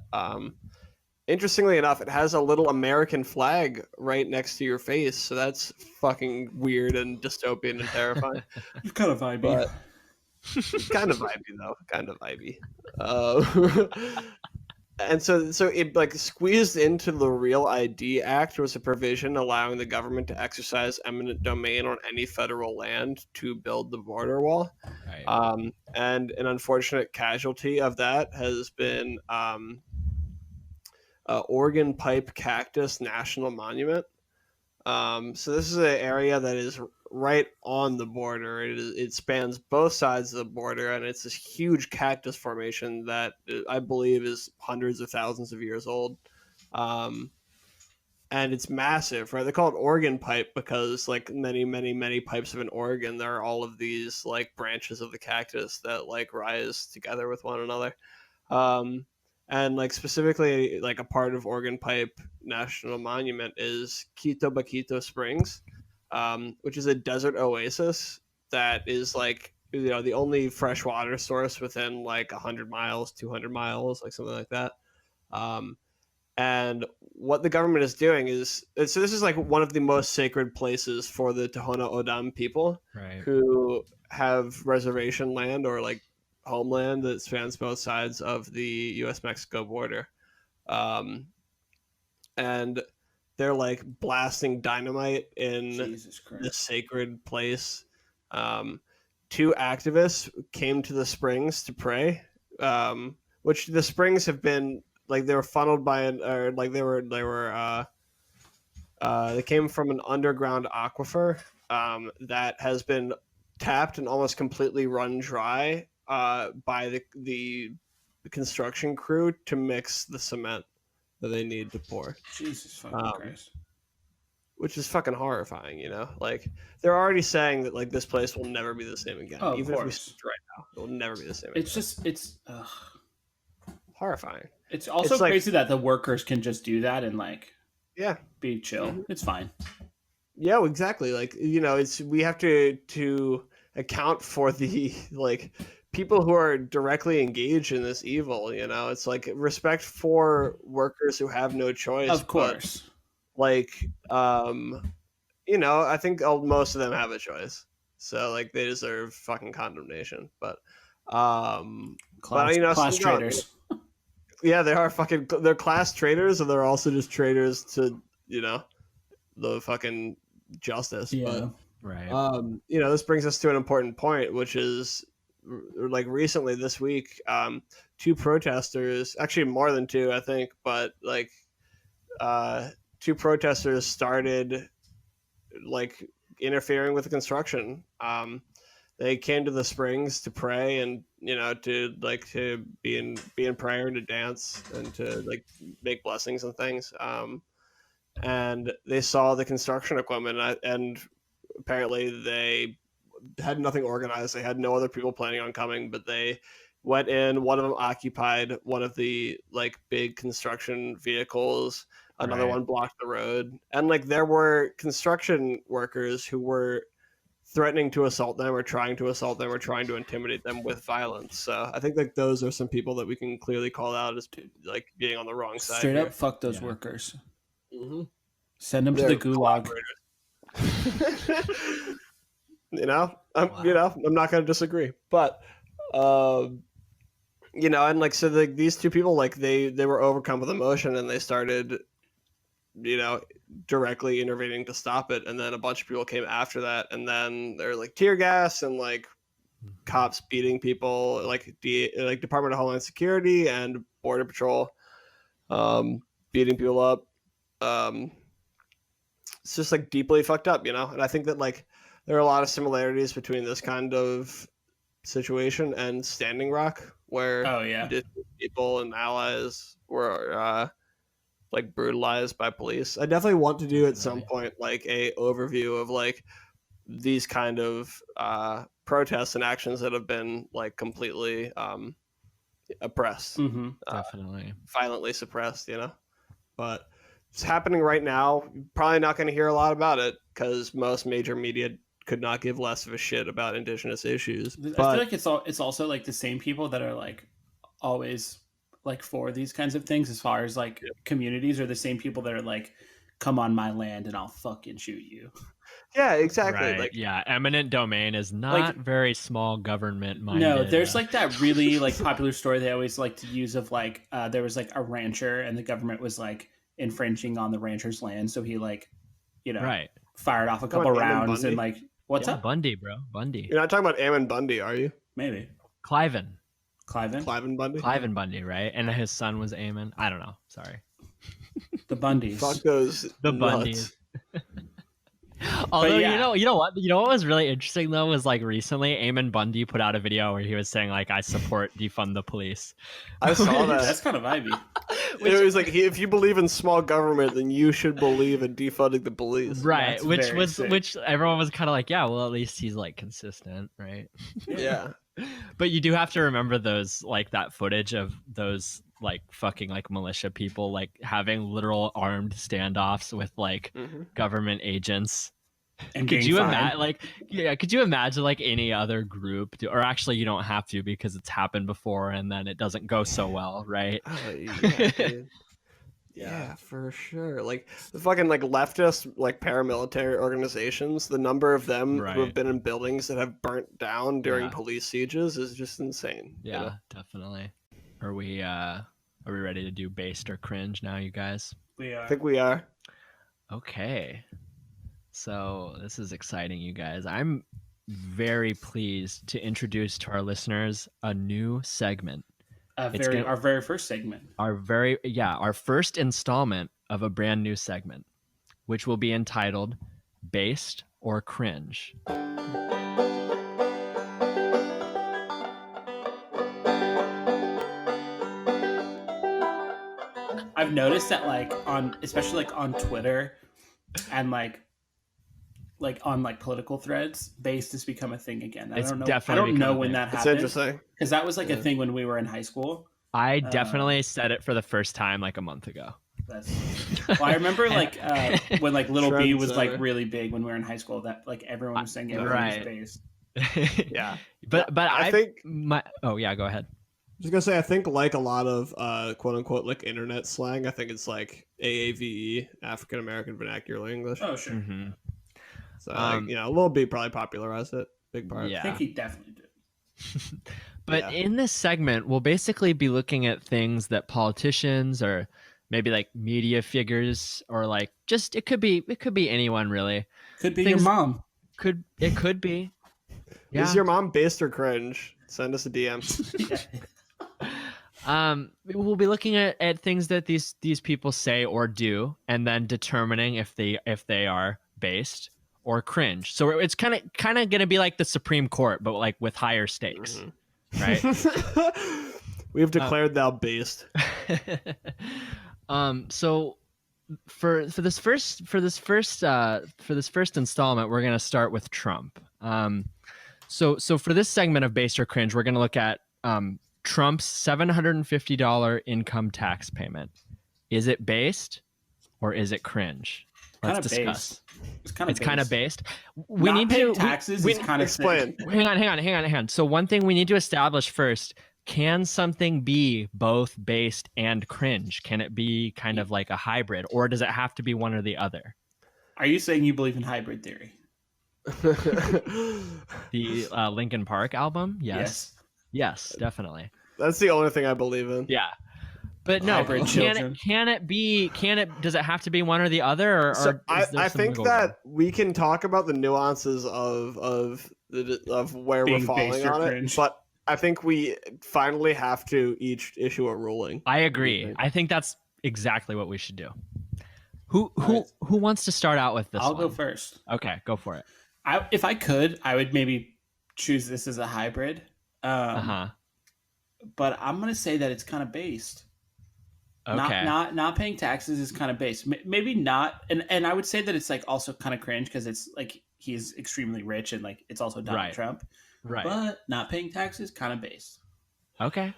Interestingly enough, it has a little American flag right next to your face, so that's fucking weird and dystopian and terrifying. It's kind of vibey. But kind of vibey, though. Kind of vibey. And so it like squeezed into the Real ID Act was a provision allowing the government to exercise eminent domain on any federal land to build the border wall. Right. And an unfortunate casualty of that has been Oregon Pipe Cactus National Monument. So this is an area that is right on the border. It spans both sides of the border, and it's this huge cactus formation that I believe is hundreds of thousands of years old. And it's massive, right? They call it Oregon pipe because, like many pipes of an Oregon, there are all of these like branches of the cactus that like rise together with one another. And like specifically, like a part of Oregon Pipe National Monument is Quito Baquito Springs, which is a desert oasis that is like, you know, the only freshwater source within like 100 miles, 200 miles, like something like that. And what the government is doing is, so this is like one of the most sacred places for the Tohono O'odham people, right, who have reservation land or like homeland that spans both sides of the U.S.-Mexico border. And they're like blasting dynamite in this sacred place. Two activists came to the springs to pray, which the springs have been like they were funneled by they came from an underground aquifer that has been tapped and almost completely run dry by the construction crew to mix the cement that they need to pour. Jesus fucking Christ. Which is fucking horrifying, you know? Like, they're already saying that, like, this place will never be the same again. Oh, even if we see it right now, it will never be the same again. It's horrifying. It's also crazy that the workers can just do that and, like, be chill. Mm-hmm. It's fine. Yeah, exactly. Like, you know, we have to account for the, like, people who are directly engaged in this evil, you know? It's like respect for workers who have no choice. Of course. But, like, you know, I think most of them have a choice. So, like, they deserve fucking condemnation. But, class traitors. Yeah, they are they're class traitors, and they're also just traitors to, you know, the fucking justice. Yeah. But, right. You know, this brings us to an important point, which is, like, recently this week, two protesters, actually more than two, I think, but, like, two protesters started, like, interfering with the construction. They came to the springs to pray and, you know, to be in prayer and to dance and to, like, make blessings and things. And they saw the construction equipment, and apparently they had nothing organized. They had no other people planning on coming, but they went in. One of them occupied one of the, like, big construction vehicles. Another one blocked the road. And, like, there were construction workers who were threatening to assault them or trying to assault them or trying to intimidate them with violence. So I think, like, those are some people that we can clearly call out as, like, being on the wrong side. Straight up, fuck those workers. Mm-hmm. Send them to the gulag. You know, I'm not going to disagree, but, you know, and like, so these two people, like they were overcome with emotion and they started, you know, directly intervening to stop it. And then a bunch of people came after that. And then there were like tear gas and like cops beating people, like Department of Homeland Security and Border Patrol, beating people up. It's just like deeply fucked up, you know? And I think that like there are a lot of similarities between this kind of situation and Standing Rock, where people and allies were like brutalized by police. I definitely want to do at some point like a overview of like these kind of protests and actions that have been like completely oppressed, Definitely violently suppressed, you know. But it's happening right now. You're probably not going to hear a lot about it because most major media could not give less of a shit about indigenous issues. I feel like it's also like the same people that are like always like for these kinds of things, as far as like communities, are the same people that are like, come on my land and I'll fucking shoot you. Yeah, exactly. Right. Like, yeah, eminent domain is not like, very small government minded. No, there's like that really like popular story they always like to use of like there was like a rancher and the government was like infringing on the rancher's land, so he like, you know, fired off a couple rounds and like, what's up? Bundy, bro, Bundy. You're not talking about Ammon Bundy, are you? Maybe Cliven Bundy. Cliven Bundy, right? And his son was Ammon. I don't know. Sorry. The Bundys. Fuck those. The nuts. Bundys. Although you know what was really interesting though was like recently Ammon Bundy put out a video where he was saying like, I support defund the police. I saw that. That's kind of vibey. It was like, if you believe in small government, then you should believe in defunding the police. Right. Which everyone was kind of like, yeah, well, at least he's like consistent, right? Yeah. But you do have to remember those, like that footage of those like fucking like militia people like having literal armed standoffs with like government agents. And could you imagine could you imagine like any other group or actually you don't have to because it's happened before and then it doesn't go so well, right? Yeah, dude. Yeah, for sure. Like the fucking like leftist like paramilitary organizations, the number of them who have been in buildings that have burnt down during police sieges is just insane. Yeah, you know? Definitely. Are we ready to do based or cringe now, you guys? We are. I think we are. Okay. So this is exciting, you guys. I'm very pleased to introduce to our listeners a new segment. Our very first segment. Our first installment of a brand new segment, which will be entitled Based or Cringe. I've noticed that especially on Twitter and like on like political threads, based has become a thing again. I don't know when that happened. It's interesting because that was like a thing when we were in high school. I definitely said it for the first time like a month ago. I remember like when like Little B was like really big when we were in high school. That like everyone was saying everything was based. Yeah, but I think go ahead. I was gonna say, I think like a lot of quote unquote like internet slang, I think it's like AAVE, African American Vernacular English. Oh sure. Mm-hmm. So Lil B probably popularized it, big part. Yeah, I think he definitely did. But in this segment, we'll basically be looking at things that politicians or maybe like media figures or like just it could be anyone really. Could be your mom. It could be. Yeah. Is your mom based or cringe? Send us a DM. We'll be looking at things that these people say or do, and then determining if they are based or cringe. So it's kind of going to be like the Supreme Court, but like with higher stakes, right? We have declared thou based. So for this first installment, we're going to start with Trump. So for this segment of based or cringe, we're going to look at Trump's $750 income tax payment. Is it based or is it cringe? Let's discuss. It's kind of based. We need to taxes. We kind of explain. Hang on. So one thing we need to establish first: can something be both based and cringe? Can it be kind of like a hybrid, or does it have to be one or the other? Are you saying you believe in hybrid theory? The Linkin Park album? Yes. Yes, definitely. That's the only thing I believe in. Yeah. But no, Hybrid children. can it does it have to be one or the other, or So I think wiggle that room? we can talk about the nuances of where Being we're falling based or on it, cringe. but I think we finally have to each issue a ruling. I agree. I think that's exactly what we should do. Who wants to start out with this I'll one? go first. Okay, go for it. If I could, I would maybe choose this as a hybrid. But I'm gonna say that it's kind of based. Okay. Not paying taxes is kind of based. Maybe not, and I would say that it's like also kind of cringe because it's like he's extremely rich and like it's also Donald Trump. Right. But not paying taxes kind of based. Okay.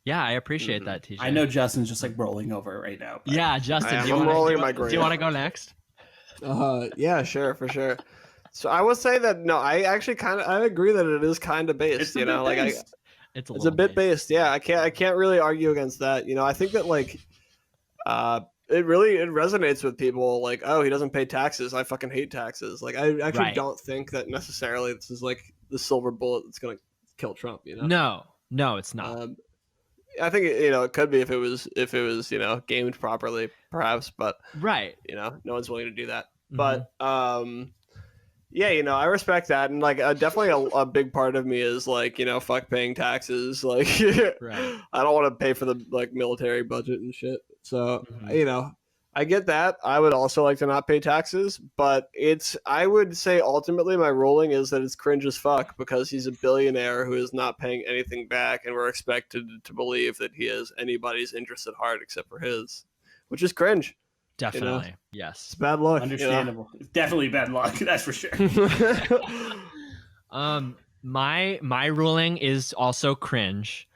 Yeah, I appreciate that, TJ. I know Justin's just like rolling over right now. But... Yeah, Justin, I'm do you rolling want my grave. Do you want to go next? Yeah, sure, for sure. So I would say that no, I actually I agree that it is kind of based. It's you know, like based. it's a bit based. Yeah, I can't really argue against that. You know, I think that like it resonates with people. Like, oh, he doesn't pay taxes. I fucking hate taxes. Like, I actually don't think that necessarily this is like the silver bullet that's gonna kill Trump. You know? No, it's not. I think it could be if it was gamed properly, perhaps. But right, no one's willing to do that. Mm-hmm. But yeah, I respect that, and like definitely a big part of me is like fuck paying taxes. Like, right. I don't want to pay for the like military budget and shit. So I get that. I would also like to not pay taxes, but I would say ultimately my ruling is that it's cringe as fuck because he's a billionaire who is not paying anything back, and we're expected to believe that he has anybody's interest at heart except for his, which is cringe. Definitely. Yes. It's bad luck. Understandable. It's definitely bad luck. That's for sure. My ruling is also cringe.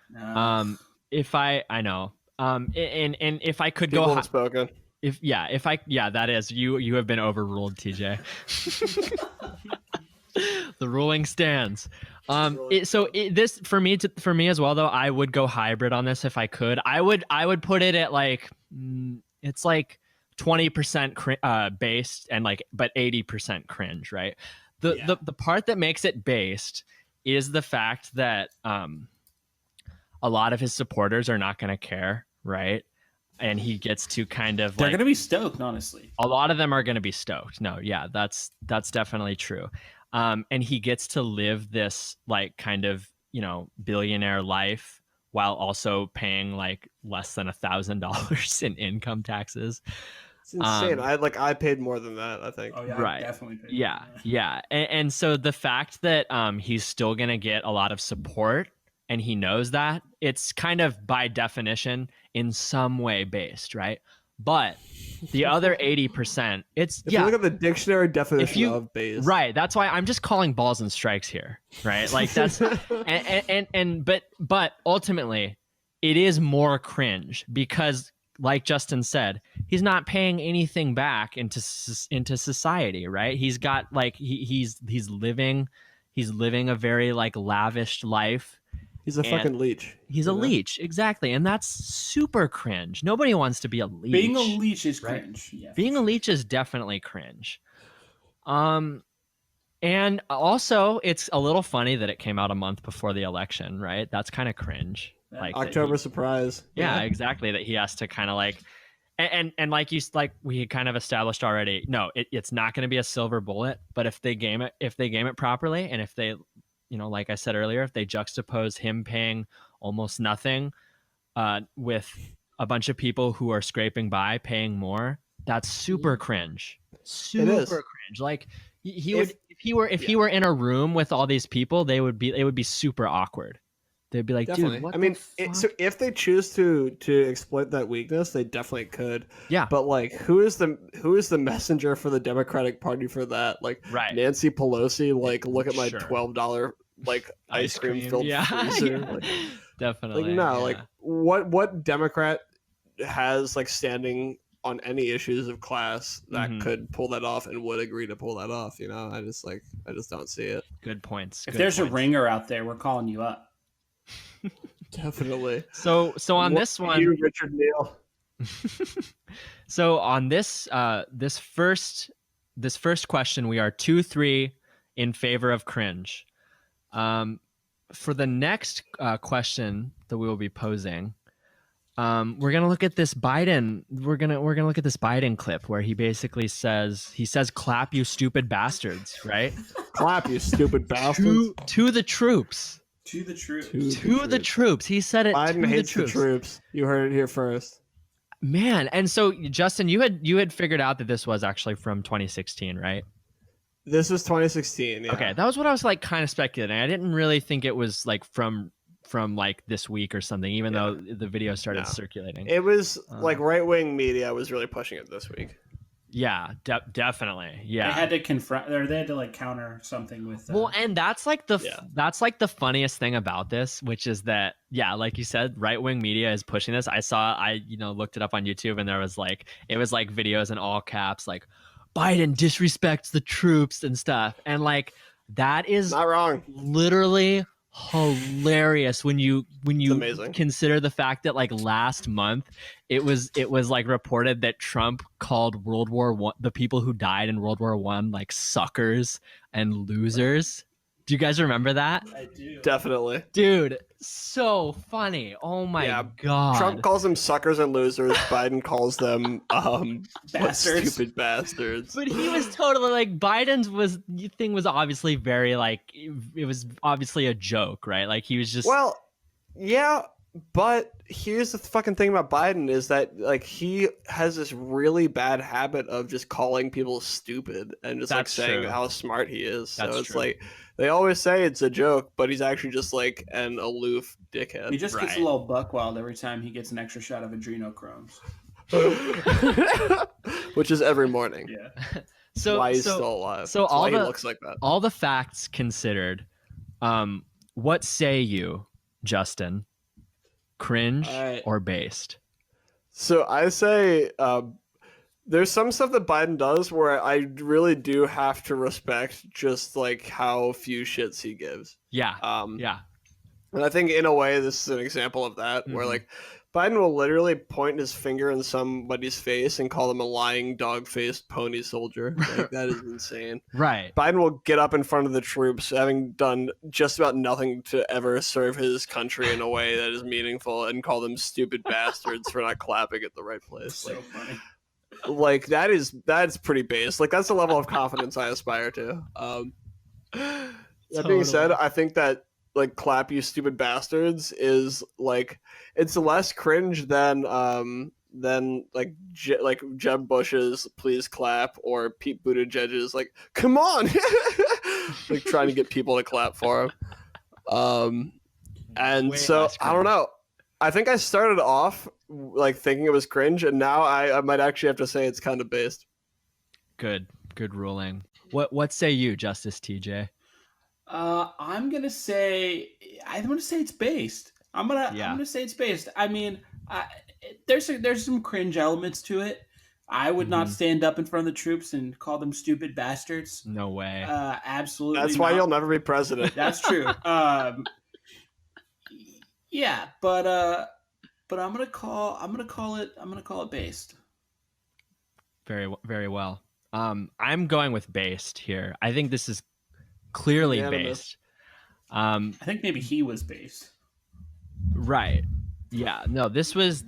If I know. And if I could People go have spoken. That is you have been overruled, TJ. The ruling stands. This for me as well though, I would go hybrid on this if I could. I would put it at like it's like 20% based and like but 80% cringe, right? The part that makes it based is the fact that a lot of his supporters are not going to care, right? And he gets to kind of they're going to be stoked, honestly. A lot of them are going to be stoked. No, yeah, that's definitely true. And he gets to live this like kind of billionaire life while also paying like less than $1,000 in income taxes. It's insane. I paid more than that, I think. Oh yeah, right. I definitely paid. Yeah. And so the fact that he's still gonna get a lot of support, and he knows that, it's kind of by definition in some way based, right? But the other 80%, if you look at the dictionary definition of based, right? That's why I'm just calling balls and strikes here, right? Like that's but ultimately, it is more cringe because, like Justin said, he's not paying anything back into society, right? He's got like he's living a very like lavish life. He's a fucking leech. He's a leech, exactly, and that's super cringe. Nobody wants to be a leech. Being a leech is cringe. Yeah, being a leech is definitely cringe. And also, it's a little funny that it came out a month before the election, right? That's kind of cringe. Like October surprise. Yeah, exactly. That he has to kind of like, and like we kind of established already. No, it's not going to be a silver bullet. But if they game it properly, and if they, like I said earlier, if they juxtapose him paying almost nothing, with a bunch of people who are scraping by paying more, that's super cringe. Super cringe. Like if he were in a room with all these people, it would be super awkward. They'd be like, definitely. Dude, what so if they choose to exploit that weakness, they definitely could. Yeah. But like, who is the messenger for the Democratic Party for that? Like, Nancy Pelosi. Like, look at my $12 like ice cream filled freezer. Yeah. Like, definitely. Like, no, like what Democrat has like standing on any issues of class that could pull that off and would agree to pull that off? I just don't see it. Good points. If there's a ringer out there, we're calling you up. Definitely. So on this one, you, Richard Neal. So on this this first question, we are 2-3 in favor of cringe. For the next question that we will be posing, we're gonna look at this Biden. We're gonna look at this Biden clip where he basically says "clap, you stupid bastards," right? Clap, you stupid bastards. To the troops. To the troops. To the troops. He said it. Biden to hates the troops. You heard it here first. Man, and so Justin, you had figured out that this was actually from 2016, right? This was 2016. Yeah. Okay, that was what I was like kind of speculating. I didn't really think it was like from like this week or something, even though the video started circulating. It was like right-wing media was really pushing it this week. Yeah, definitely. Yeah, they had to confront, or they had to like counter something with. Well, and that's like the funniest thing about this, which is that like you said, right-wing media is pushing this. I looked it up on YouTube, and it was like videos in all caps, like Biden disrespects the troops and stuff, and like that is not wrong. Literally hilarious when you amazing. Consider the fact that like last month it was like reported that Trump called World War I, the people who died in World War I, like suckers and losers. Do you guys remember that? I do. Definitely. Dude, so funny. Oh my God. Trump calls them suckers and losers. Biden calls them bastards. Stupid bastards. But he was totally like, Biden's thing was obviously very like, it was obviously a joke, right? Like he was just... Well, yeah, but here's the fucking thing about Biden is that like he has this really bad habit of just calling people stupid and just like saying how smart he is. So it's like they always say it's a joke, but he's actually just like an aloof dickhead. He just gets a little buck wild every time he gets an extra shot of adrenochromes. Which is every morning. Yeah. So why he's still alive. So that's why he looks like that. All the facts considered, what say you, Justin? Cringe or based? So I say there's some stuff that Biden does where I really do have to respect just like how few shits he gives. Yeah. And I think in a way this is an example of that where like Biden will literally point his finger in somebody's face and call them a lying dog-faced pony soldier. Like that is insane. Right. Biden will get up in front of the troops having done just about nothing to ever serve his country in a way that is meaningful and call them stupid bastards for not clapping at the right place. So funny. Like that's pretty base. Like that's the level of confidence I aspire to. That being said, I think that like clap you stupid bastards is like it's less cringe than like Jeb Bush's please clap or Pete Buttigieg's like come on like trying to get people to clap for him. And way so I don't know. I think I started off like thinking it was cringe, and now I might actually have to say it's kind of based. Good ruling. What say you, Justice TJ? I'm gonna say it's based. I'm gonna say it's based. I mean, there's some cringe elements to it. I would not stand up in front of the troops and call them stupid bastards. No way. Absolutely. That's why you'll never be president. That's true. Yeah, but I'm gonna call it based. Very, very well. I'm going with based here. I think this is clearly based. I think maybe he was based. Right. Yeah. No, this was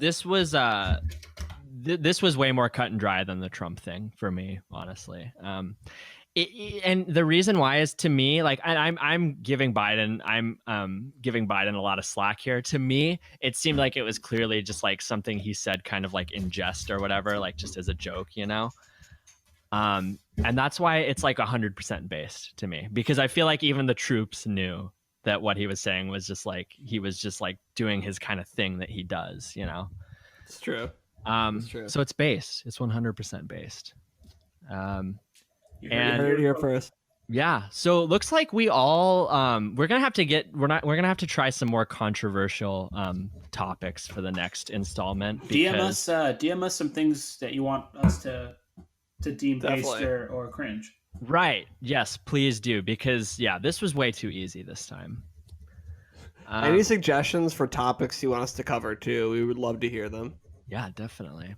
way more cut and dry than the Trump thing for me, honestly. And the reason why is, to me, like, I'm giving Biden a lot of slack here. To me, it seemed like it was clearly just like something he said kind of like in jest or whatever, like just as a joke, you know? And that's why it's like 100% based to me, because I feel like even the troops knew that what he was saying was just like, he was just like doing his kind of thing that he does, you know? It's true. So it's based. It's 100% based. You heard it here first. Yeah. So it looks like we all we're gonna have to try some more controversial topics for the next installment. DM us some things that you want us to deem based or cringe. Right. Yes, please do, because this was way too easy this time. Any suggestions for topics you want us to cover too? We would love to hear them. Yeah, definitely.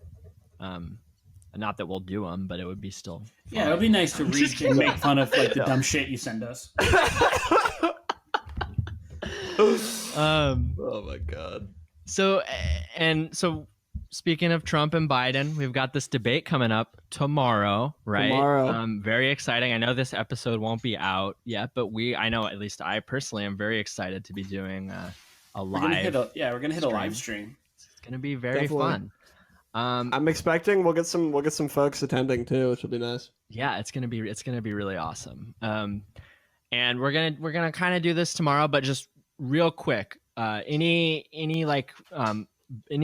Not that we'll do them, but it would be still fun. Yeah, it would be nice to read and make fun of like the dumb shit you send us. Oh my god. So speaking of Trump and Biden, we've got this debate coming up tomorrow, right? Very exciting. I know this episode won't be out yet, but I know, at least I personally am very excited to be doing a live. We're gonna hit a live stream. It's gonna be very fun. I'm expecting we'll get some folks attending too, which will be nice. Yeah, it's gonna be really awesome. And we're gonna kind of do this tomorrow, but just real quick, any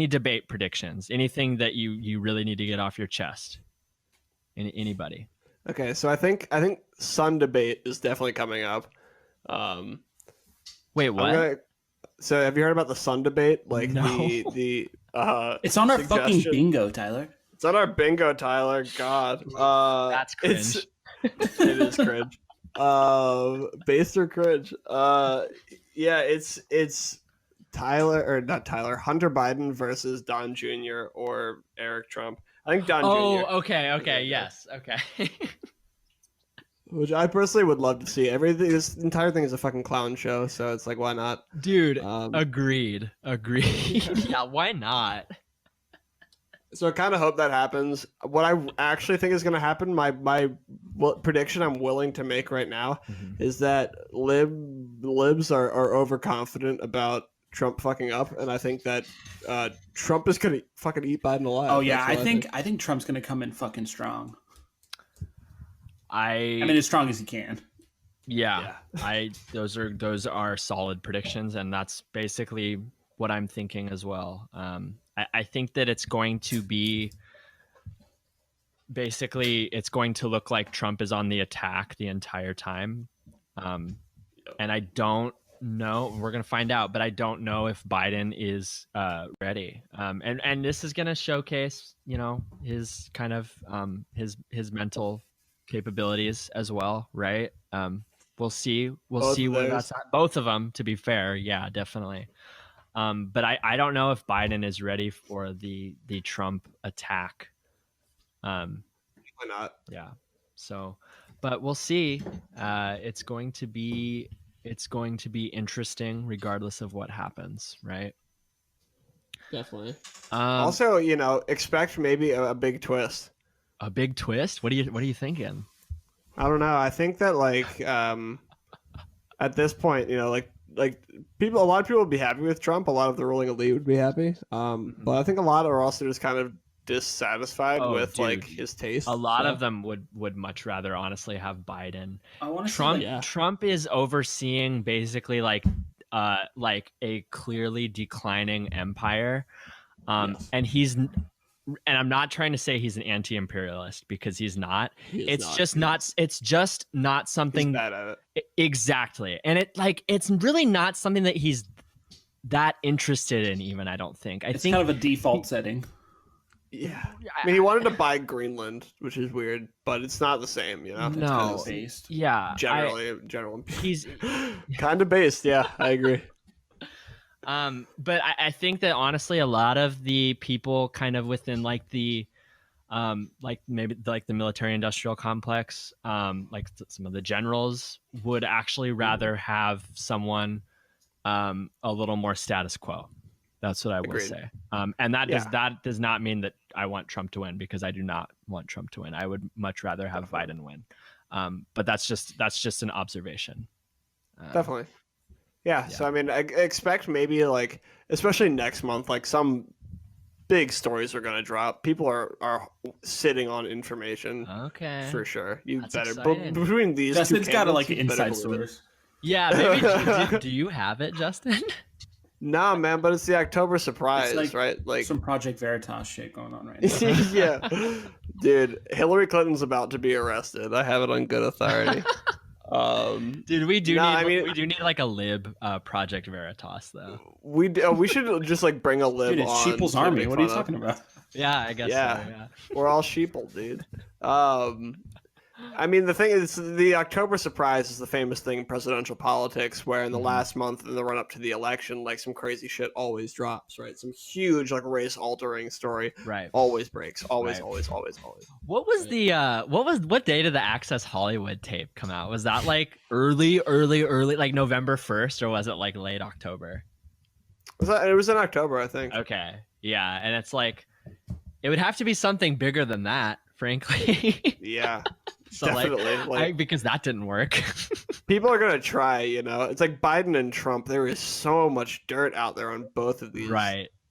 debate predictions, anything that you really need to get off your chest? Anybody? Okay, so I think Sun debate is definitely coming up. Wait, what? So have you heard about the Sun debate? Like no. the it's on our fucking bingo, Tyler. It's on our bingo, Tyler. God, that's cringe. It is cringe. Based or cringe? Yeah, it's Hunter Biden versus Don Jr. or Eric Trump. I think Don Jr. Oh, okay, yes, okay. Which I personally would love to see. This entire thing is a fucking clown show, so it's like, why not? Dude, agreed. Yeah, why not? So I kind of hope that happens. What I actually think is going to happen, my prediction I'm willing to make right now, is that libs are overconfident about Trump fucking up, and I think that Trump is going to fucking eat Biden alive. Oh yeah, I think Trump's going to come in fucking strong. I mean, as strong as he can. Yeah. Those are solid predictions, and that's basically what I'm thinking as well. I think that it's going to be it's going to look like Trump is on the attack the entire time. And I don't know, we're going to find out, but I don't know if Biden is ready. And this is going to showcase, his kind of his mental capabilities as well, right? We'll see where that's at. Both of them, to be fair. Yeah, definitely. But I don't know if Biden is ready for the Trump attack. Why not? Yeah. So, but we'll see. It's going to be interesting regardless of what happens, right? Definitely. Also, expect maybe a big twist. A big twist? What are you thinking? I don't know. I think that at this point, a lot of people would be happy with Trump. A lot of the ruling elite would be happy. But I think a lot are also just kind of dissatisfied with his taste. A lot of them would much rather honestly have Biden. Trump is overseeing basically like a clearly declining empire. Yes. And I'm not trying to say he's an anti-imperialist, because he's not. It's just not something. He's bad at it. Exactly. And it's really not something that he's that interested in, even, I don't think. It's kind of a default setting. Yeah. I mean, he wanted to buy Greenland, which is weird, but it's not the same, No. It's kind of based. Yeah. General. He's kind of based, yeah, I agree. But I think that honestly, a lot of the people kind of within the maybe the military industrial complex, some of the generals would actually rather have someone a little more status quo. That's what I will say. And that does not mean that I want Trump to win, because I do not want Trump to win. I would much rather have Biden win. But that's just an observation. Definitely. Yeah, so I mean, I expect maybe especially next month, some big stories are going to drop. People are sitting on information. Okay, for sure. You That's better. exciting. Between these, Justin's got inside stories. Yeah, maybe. Do you have it, Justin? Nah, man, but it's the October surprise, right? Some Project Veritas shit going on right now. Yeah, dude, Hillary Clinton's about to be arrested. I have it on good authority. Dude, we do need like a lib Project Veritas though. We should just bring a lib. Dude, it's on Sheeple's Army. What are you talking about? Yeah, I guess. Yeah, so, yeah. We're all sheeple, dude. I mean, the thing is, the October surprise is the famous thing in presidential politics, where in the last month in the run up to the election, like some crazy shit always drops, right? Some huge like race altering story, Right. Always breaks, always, Right. always. What was the what day did the Access Hollywood tape come out? Was that like early, like November 1st, or was it like late October? It was in October, I think. Okay, yeah, and it's like it would have to be something bigger than that, frankly. Yeah. So Definitely. because that didn't work. People are gonna try, It's like Biden and Trump. There is so much dirt out there on both of these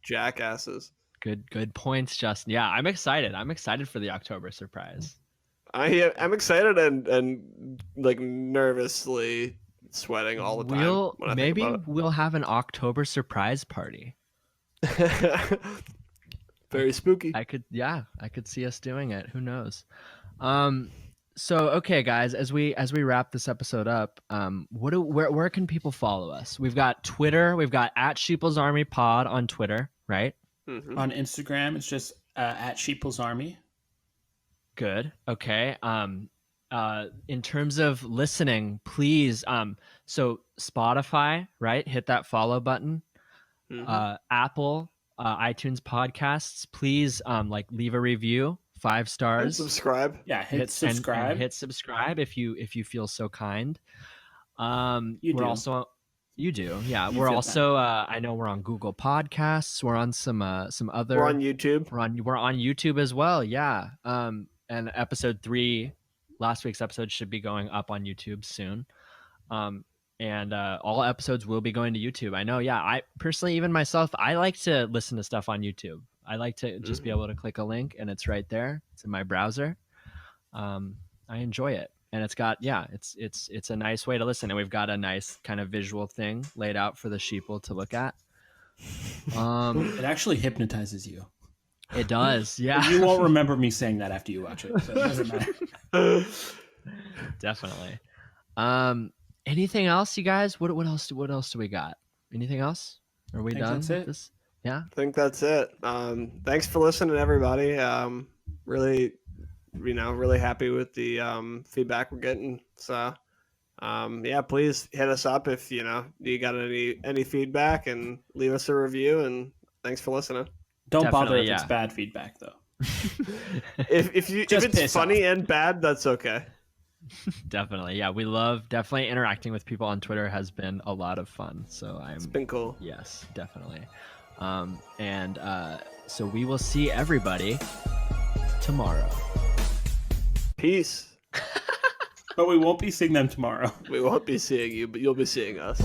jackasses. Good points, Justin. Yeah, I'm excited. I'm excited for the October surprise. I'm excited and like nervously sweating all the time. Maybe we'll have an October surprise party. Very spooky. I could see us doing it. Who knows? So okay, guys, as we wrap this episode up, where can people follow us? We've got Twitter. We've got @sheeplesarmypod on Twitter, right? Mm-hmm. On Instagram, it's just @sheeplesarmy. Good. Okay. In terms of listening, please. So Spotify, right? Hit that follow button. Mm-hmm. Apple, iTunes podcasts. Please, leave a review, 5 stars. And subscribe. Yeah, hit subscribe. And hit subscribe if you feel so kind. You do, yeah. We're also. I know we're on Google Podcasts. We're on some other. We're on YouTube. We're on YouTube as well. Yeah. And episode 3, last week's episode should be going up on YouTube soon. And all episodes will be going to YouTube. I know. Yeah. I personally, even myself, I like to listen to stuff on YouTube. I like to just be able to click a link and it's right there. It's in my browser. I enjoy it. And it's got, it's a nice way to listen. And we've got a nice kind of visual thing laid out for the sheeple to look at. It actually hypnotizes you. It does, yeah. You won't remember me saying that after you watch it, so it doesn't matter. Definitely. Anything else, you guys? What else do we got? Anything else? Are we done with this? Yeah? I think that's it. Thanks for listening, everybody. Really happy with the feedback we're getting. So please hit us up if you got any feedback and leave us a review, and thanks for listening. Don't bother if it's bad feedback though. if it's funny and bad, that's okay. Definitely. Yeah, we love definitely interacting with people on Twitter has been a lot of fun. So it's been cool. Yes, definitely. So we will see everybody tomorrow. Peace. But we won't be seeing them tomorrow. We won't be seeing you, but you'll be seeing us.